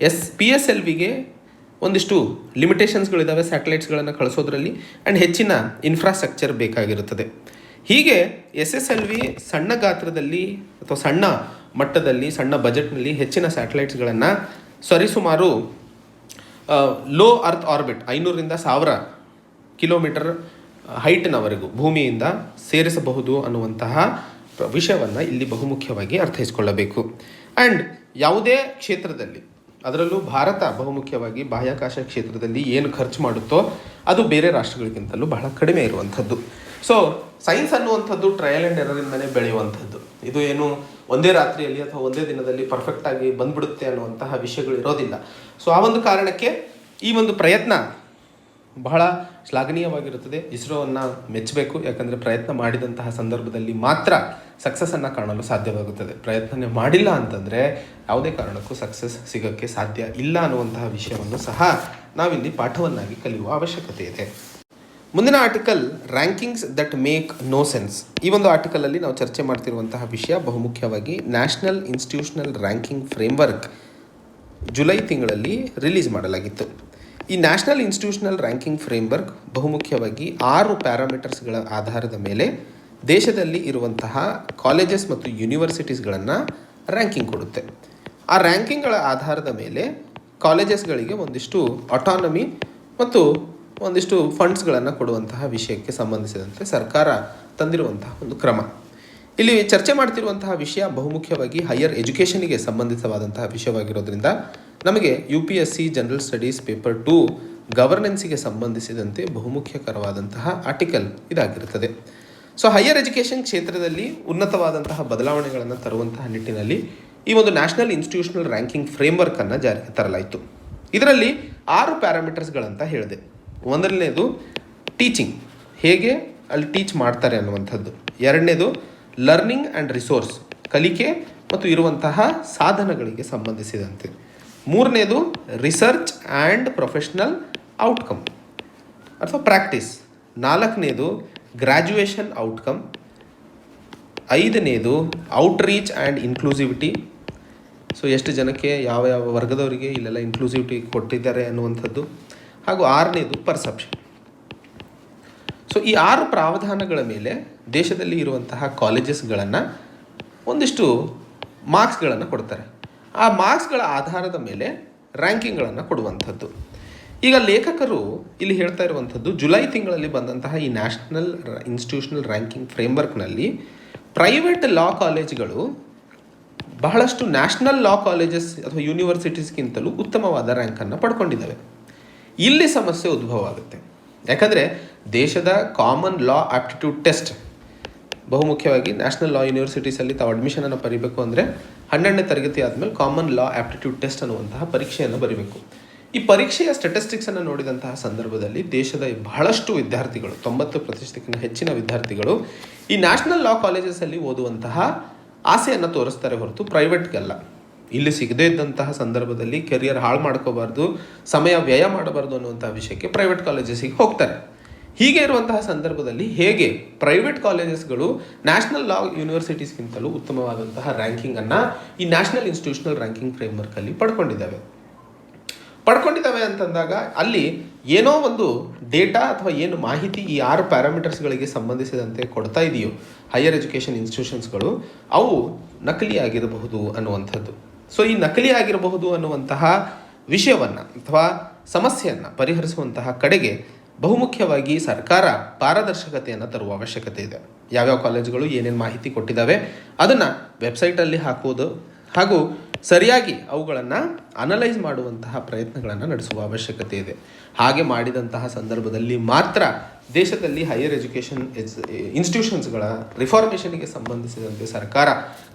PSLVಗೆ ಒಂದಿಷ್ಟು ಲಿಮಿಟೇಷನ್ಸ್ಗಳಿದ್ದಾವೆ ಸ್ಯಾಟಲೈಟ್ಸ್ಗಳನ್ನು ಕಳಿಸೋದ್ರಲ್ಲಿ ಆ್ಯಂಡ್ ಹೆಚ್ಚಿನ ಇನ್ಫ್ರಾಸ್ಟ್ರಕ್ಚರ್ ಬೇಕಾಗಿರುತ್ತದೆ. ಹೀಗೆ SSLV ಸಣ್ಣ ಗಾತ್ರದಲ್ಲಿ ಅಥವಾ ಸಣ್ಣ ಮಟ್ಟದಲ್ಲಿ, ಸಣ್ಣ ಬಜೆಟ್ನಲ್ಲಿ ಹೆಚ್ಚಿನ ಸ್ಯಾಟಲೈಟ್ಸ್ಗಳನ್ನು ಸರಿಸುಮಾರು ಲೋ ಅರ್ತ್ ಆರ್ಬಿಟ್ 500ರಿಂದ 1000 ಕಿಲೋಮೀಟರ್ ಹೈಟ್ನವರೆಗೂ ಭೂಮಿಯಿಂದ ಸೇರಿಸಬಹುದು ಅನ್ನುವಂತಹ ವಿಷಯವನ್ನು ಇಲ್ಲಿ ಬಹುಮುಖ್ಯವಾಗಿ ಅರ್ಥೈಸಿಕೊಳ್ಳಬೇಕು. ಆ್ಯಂಡ್ ಯಾವುದೇ ಕ್ಷೇತ್ರದಲ್ಲಿ, ಅದರಲ್ಲೂ ಭಾರತ ಬಹುಮುಖ್ಯವಾಗಿ ಬಾಹ್ಯಾಕಾಶ ಕ್ಷೇತ್ರದಲ್ಲಿ ಏನು ಖರ್ಚು ಮಾಡುತ್ತೋ ಅದು ಬೇರೆ ರಾಷ್ಟ್ರಗಳಿಗಿಂತಲೂ ಬಹಳ ಕಡಿಮೆ ಇರುವಂಥದ್ದು. ಸೊ ಸೈನ್ಸ್ ಅನ್ನುವಂಥದ್ದು ಟ್ರಯಲ್ ಆ್ಯಂಡ್ ಎರರಿಂದಲೇ ಬೆಳೆಯುವಂಥದ್ದು. ಇದು ಏನು ಒಂದೇ ರಾತ್ರಿಯಲ್ಲಿ ಅಥವಾ ಒಂದೇ ದಿನದಲ್ಲಿ ಪರ್ಫೆಕ್ಟಾಗಿ ಬಂದ್ಬಿಡುತ್ತೆ ಅನ್ನುವಂತಹ ವಿಷಯಗಳು ಇರೋದಿಲ್ಲ. ಸೊ ಆ ಒಂದು ಕಾರಣಕ್ಕೆ ಈ ಒಂದು ಪ್ರಯತ್ನ ಬಹಳ ಶ್ಲಾಘನೀಯವಾಗಿರುತ್ತದೆ. ಇಸ್ರೋವನ್ನು ಮೆಚ್ಚಬೇಕು. ಯಾಕಂದರೆ ಪ್ರಯತ್ನ ಮಾಡಿದಂತಹ ಸಂದರ್ಭದಲ್ಲಿ ಮಾತ್ರ ಸಕ್ಸಸ್ಸನ್ನು ಕಾಣಲು ಸಾಧ್ಯವಾಗುತ್ತದೆ. ಪ್ರಯತ್ನ ಮಾಡಿಲ್ಲ ಅಂತಂದರೆ ಯಾವುದೇ ಕಾರಣಕ್ಕೂ ಸಕ್ಸಸ್ ಸಿಗೋಕ್ಕೆ ಸಾಧ್ಯ ಇಲ್ಲ ಅನ್ನುವಂತಹ ವಿಷಯವನ್ನು ಸಹ ನಾವಿಲ್ಲಿ ಪಾಠವನ್ನಾಗಿ ಕಲಿಯುವ ಅವಶ್ಯಕತೆ ಇದೆ. ಮುಂದಿನ article rankings that make no sense. ಈ ಒಂದು ಆರ್ಟಿಕಲಲ್ಲಿ ನಾವು ಚರ್ಚೆ ಮಾಡ್ತಿರುವಂತಹ ವಿಷಯ ಬಹುಮುಖ್ಯವಾಗಿ national institutional ranking framework July ತಿಂಗಳಲ್ಲಿ ರಿಲೀಸ್ ಮಾಡಲಾಗಿತ್ತು. ಈ ನ್ಯಾಷನಲ್ ಇನ್ಸ್ಟಿಟ್ಯೂಷನಲ್ ರ್ಯಾಂಕಿಂಗ್ ಫ್ರೇಮ್ವರ್ಕ್ ಬಹುಮುಖ್ಯವಾಗಿ 6 ಪ್ಯಾರಾಮೀಟರ್ಸ್ಗಳ ಆಧಾರದ ಮೇಲೆ ದೇಶದಲ್ಲಿ ಇರುವಂತಹ ಕಾಲೇಜಸ್ ಮತ್ತು ಯೂನಿವರ್ಸಿಟೀಸ್ಗಳನ್ನು ರ್ಯಾಂಕಿಂಗ್ ಕೊಡುತ್ತೆ. ಆ ರ್ಯಾಂಕಿಂಗ್ಗಳ ಆಧಾರದ ಮೇಲೆ ಕಾಲೇಜಸ್ಗಳಿಗೆ ಒಂದಿಷ್ಟು ಆಟಾನಮಿ ಮತ್ತು ಒಂದಿಷ್ಟು ಫಂಡ್ಸ್ಗಳನ್ನು ಕೊಡುವಂತಹ ವಿಷಯಕ್ಕೆ ಸಂಬಂಧಿಸಿದಂತೆ ಸರ್ಕಾರ ತಂದಿರುವಂತಹ ಒಂದು ಕ್ರಮ. ಇಲ್ಲಿ ಚರ್ಚೆ ಮಾಡ್ತಿರುವಂತಹ ವಿಷಯ ಬಹುಮುಖ್ಯವಾಗಿ ಹೈಯರ್ ಎಜುಕೇಷನಿಗೆ ಸಂಬಂಧಿತವಾದಂತಹ ವಿಷಯವಾಗಿರೋದ್ರಿಂದ ನಮಗೆ UPSC ಜನರಲ್ ಸ್ಟಡೀಸ್ ಪೇಪರ್ 2 ಗವರ್ನೆನ್ಸಿಗೆ ಸಂಬಂಧಿಸಿದಂತೆ ಬಹುಮುಖ್ಯಕರವಾದಂತಹ ಆರ್ಟಿಕಲ್ ಇದಾಗಿರುತ್ತದೆ. ಸೊ ಹೈಯರ್ ಎಜುಕೇಷನ್ ಕ್ಷೇತ್ರದಲ್ಲಿ ಉನ್ನತವಾದಂತಹ ಬದಲಾವಣೆಗಳನ್ನು ತರುವಂತಹ ನಿಟ್ಟಿನಲ್ಲಿ ಈ ಒಂದು ನ್ಯಾಷನಲ್ ಇನ್ಸ್ಟಿಟ್ಯೂಷನಲ್ ರ್ಯಾಂಕಿಂಗ್ ಫ್ರೇಮ್ವರ್ಕನ್ನು ಜಾರಿಗೆ ತರಲಾಯಿತು. ಇದರಲ್ಲಿ 6 ಪ್ಯಾರಾಮೀಟರ್ಸ್ಗಳಂತ ಹೇಳಿದೆ. ಒಂದರನೇದು ಟೀಚಿಂಗ್, ಹೇಗೆ ಅಲ್ಲಿ ಟೀಚ್ ಮಾಡ್ತಾರೆ ಅನ್ನುವಂಥದ್ದು. ಎರಡನೇದು ಲರ್ನಿಂಗ್ ಆ್ಯಂಡ್ ರಿಸೋರ್ಸ್, ಕಲಿಕೆ ಮತ್ತು ಇರುವಂತಹ ಸಾಧನಗಳಿಗೆ ಸಂಬಂಧಿಸಿದಂತೆ. ಮೂರನೇದು ರಿಸರ್ಚ್ ಆ್ಯಂಡ್ ಪ್ರೊಫೆಷ್ನಲ್ ಔಟ್ಕಮ್ ಅಥವಾ ಪ್ರಾಕ್ಟೀಸ್. ನಾಲ್ಕನೇದು ಗ್ರ್ಯಾಜುಯೇಷನ್ ಔಟ್ಕಮ್. ಐದನೇದು ಔಟ್ರೀಚ್ ಆ್ಯಂಡ್ ಇನ್ಕ್ಲೂಸಿವಿಟಿ. ಸೊ ಎಷ್ಟು ಜನಕ್ಕೆ ಯಾವ ಯಾವ ವರ್ಗದವರಿಗೆ ಇಲ್ಲೆಲ್ಲ ಇನ್ಕ್ಲೂಸಿವಿಟಿ ಕೊಟ್ಟಿದ್ದಾರೆ ಅನ್ನುವಂಥದ್ದು. ಹಾಗೂ ಆರನೇದು ಪರ್ಸೆಪ್ಷನ್. ಸೊ ಈ 6 ಪ್ರಾವಧಾನಗಳ ಮೇಲೆ ದೇಶದಲ್ಲಿ ಇರುವಂತಹ ಕಾಲೇಜಸ್ಗಳನ್ನು ಒಂದಿಷ್ಟು ಮಾರ್ಕ್ಸ್ಗಳನ್ನು ಕೊಡ್ತಾರೆ. ಆ ಮಾರ್ಕ್ಸ್ಗಳ ಆಧಾರದ ಮೇಲೆ ರ್ಯಾಂಕಿಂಗ್ಗಳನ್ನು ಕೊಡುವಂಥದ್ದು. ಈಗ ಲೇಖಕರು ಇಲ್ಲಿ ಹೇಳ್ತಾ ಇರುವಂಥದ್ದು ಜುಲೈ ತಿಂಗಳಲ್ಲಿ ಬಂದಂತಹ ಈ ನ್ಯಾಷನಲ್ ಇನ್ಸ್ಟಿಟ್ಯೂಷನಲ್ ರ್ಯಾಂಕಿಂಗ್ ಫ್ರೇಮ್ವರ್ಕ್ನಲ್ಲಿ ಪ್ರೈವೇಟ್ ಲಾ ಕಾಲೇಜ್ಗಳು ಬಹಳಷ್ಟು ನ್ಯಾಷನಲ್ ಲಾ ಕಾಲೇಜಸ್ ಅಥವಾ ಯೂನಿವರ್ಸಿಟೀಸ್ಗಿಂತಲೂ ಉತ್ತಮವಾದ ರ್ಯಾಂಕನ್ನು ಪಡ್ಕೊಂಡಿದ್ದಾವೆ. ಇಲ್ಲಿ ಸಮಸ್ಯೆ ಉದ್ಭವ ಆಗುತ್ತೆ. ಯಾಕಂದರೆ ದೇಶದ ಕಾಮನ್ ಲಾ ಆಪ್ಟಿಟ್ಯೂಡ್ ಟೆಸ್ಟ್ ಬಹುಮುಖ್ಯವಾಗಿ ನ್ಯಾಷನಲ್ ಲಾ ಯೂನಿವರ್ಸಿಟೀಸಲ್ಲಿ ತಾವು ಅಡ್ಮಿಷನನ್ನು ಬರೀಬೇಕು ಅಂದರೆ 12ನೇ ತರಗತಿ ಆದಮೇಲೆ ಕಾಮನ್ ಲಾ ಆಪ್ಟಿಟ್ಯೂಡ್ ಟೆಸ್ಟ್ ಅನ್ನುವಂತಹ ಪರೀಕ್ಷೆಯನ್ನು ಬರೀಬೇಕು. ಈ ಪರೀಕ್ಷೆಯ ಸ್ಟ್ಯಾಟಿಸ್ಟಿಕ್ಸನ್ನು ನೋಡಿದಂತಹ ಸಂದರ್ಭದಲ್ಲಿ ದೇಶದ ಬಹಳಷ್ಟು ವಿದ್ಯಾರ್ಥಿಗಳು 90%ಕ್ಕಿಂತ ಹೆಚ್ಚಿನ ವಿದ್ಯಾರ್ಥಿಗಳು ಈ ನ್ಯಾಷನಲ್ ಲಾ ಕಾಲೇಜಸಲ್ಲಿ ಓದುವಂತಹ ಆಸೆಯನ್ನು ತೋರಿಸ್ತಾರೆ ಹೊರತು ಪ್ರೈವೇಟ್ಗಲ್ಲ. ಇಲ್ಲಿ ಸಿಗದೇ ಇದ್ದಂತಹ ಸಂದರ್ಭದಲ್ಲಿ ಕೆರಿಯರ್ ಹಾಳು ಮಾಡ್ಕೋಬಾರ್ದು, ಸಮಯ ವ್ಯಯ ಮಾಡಬಾರ್ದು ಅನ್ನುವಂಥ ವಿಷಯಕ್ಕೆ ಪ್ರೈವೇಟ್ ಕಾಲೇಜಸ್ಸಿಗೆ ಹೋಗ್ತಾರೆ. ಹೀಗೆ ಇರುವಂತಹ ಸಂದರ್ಭದಲ್ಲಿ ಹೇಗೆ ಪ್ರೈವೇಟ್ ಕಾಲೇಜಸ್ಗಳು ನ್ಯಾಷನಲ್ ಲಾ ಯೂನಿವರ್ಸಿಟೀಸ್ಗಿಂತಲೂ ಉತ್ತಮವಾದಂತಹ ರ್ಯಾಂಕಿಂಗನ್ನು ಈ ನ್ಯಾಷನಲ್ ಇನ್ಸ್ಟಿಟ್ಯೂಷನಲ್ ರ್ಯಾಂಕಿಂಗ್ ಫ್ರೇಮ್ವರ್ಕಲ್ಲಿ ಪಡ್ಕೊಂಡಿದ್ದಾವೆ ಅಂತಂದಾಗ ಅಲ್ಲಿ ಏನೋ ಒಂದು ಡೇಟಾ ಅಥವಾ ಏನು ಮಾಹಿತಿ ಈ 6 ಪ್ಯಾರಾಮೀಟರ್ಸ್ಗಳಿಗೆ ಸಂಬಂಧಿಸಿದಂತೆ ಕೊಡ್ತಾ ಇದೆಯೋ ಹೈಯರ್ ಎಜುಕೇಷನ್ ಇನ್ಸ್ಟಿಟ್ಯೂಷನ್ಸ್ಗಳು ಅವು ನಕಲಿ ಆಗಿರಬಹುದು ಅನ್ನುವಂಥದ್ದು. ಸೊ ಈ ನಕಲಿ ಆಗಿರಬಹುದು ಅನ್ನುವಂತಹ ವಿಷಯವನ್ನು ಅಥವಾ ಸಮಸ್ಯೆಯನ್ನು ಪರಿಹರಿಸುವಂತಹ ಕಡೆಗೆ ಬಹುಮುಖ್ಯವಾಗಿ ಸರ್ಕಾರ ಪಾರದರ್ಶಕತೆಯನ್ನು ತರುವ ಅವಶ್ಯಕತೆ ಇದೆ. ಯಾವ್ಯಾವ ಕಾಲೇಜುಗಳು ಏನೇನು ಮಾಹಿತಿ ಕೊಟ್ಟಿದ್ದಾವೆ ಅದನ್ನು ವೆಬ್ಸೈಟಲ್ಲಿ ಹಾಕುವುದು ಹಾಗೂ ಸರಿಯಾಗಿ ಅವುಗಳನ್ನು ಅನಲೈಸ್ ಮಾಡುವಂತಹ ಪ್ರಯತ್ನಗಳನ್ನು ನಡೆಸುವ ಅವಶ್ಯಕತೆ ಇದೆ. ಹಾಗೆ ಮಾಡಿದಂತಹ ಸಂದರ್ಭದಲ್ಲಿ ಮಾತ್ರ ದೇಶದಲ್ಲಿ ಹೈಯರ್ ಎಜುಕೇಷನ್ ಇನ್ಸ್ಟಿಟ್ಯೂಷನ್ಸ್ಗಳ ರಿಫಾರ್ಮೇಷನ್ಗೆ ಸಂಬಂಧಿಸಿದಂತೆ ಸರ್ಕಾರ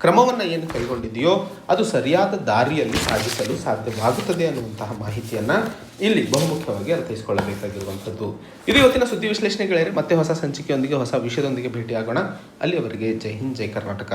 ಕ್ರಮವನ್ನು ಏನು ಕೈಗೊಂಡಿದೆಯೋ ಅದು ಸರಿಯಾದ ದಾರಿಯಲ್ಲಿ ಸಾಧಿಸಲು ಸಾಧ್ಯವಾಗುತ್ತದೆ ಅನ್ನುವಂತಹ ಮಾಹಿತಿಯನ್ನು ಇಲ್ಲಿ ಬಹುಮುಖ್ಯವಾಗಿ ಅರ್ಥೈಸಿಕೊಳ್ಳಬೇಕಾಗಿರುವಂಥದ್ದು. ಇದು ಇವತ್ತಿನ ಸುದ್ದಿ ವಿಶ್ಲೇಷಣೆಗಳೇ. ಮತ್ತೆ ಹೊಸ ಸಂಚಿಕೆಯೊಂದಿಗೆ ಹೊಸ ವಿಷಯದೊಂದಿಗೆ ಭೇಟಿಯಾಗೋಣ. ಅಲ್ಲಿಯವರೆಗೆ ಜೈ ಹಿಂದ್, ಜೈ ಕರ್ನಾಟಕ.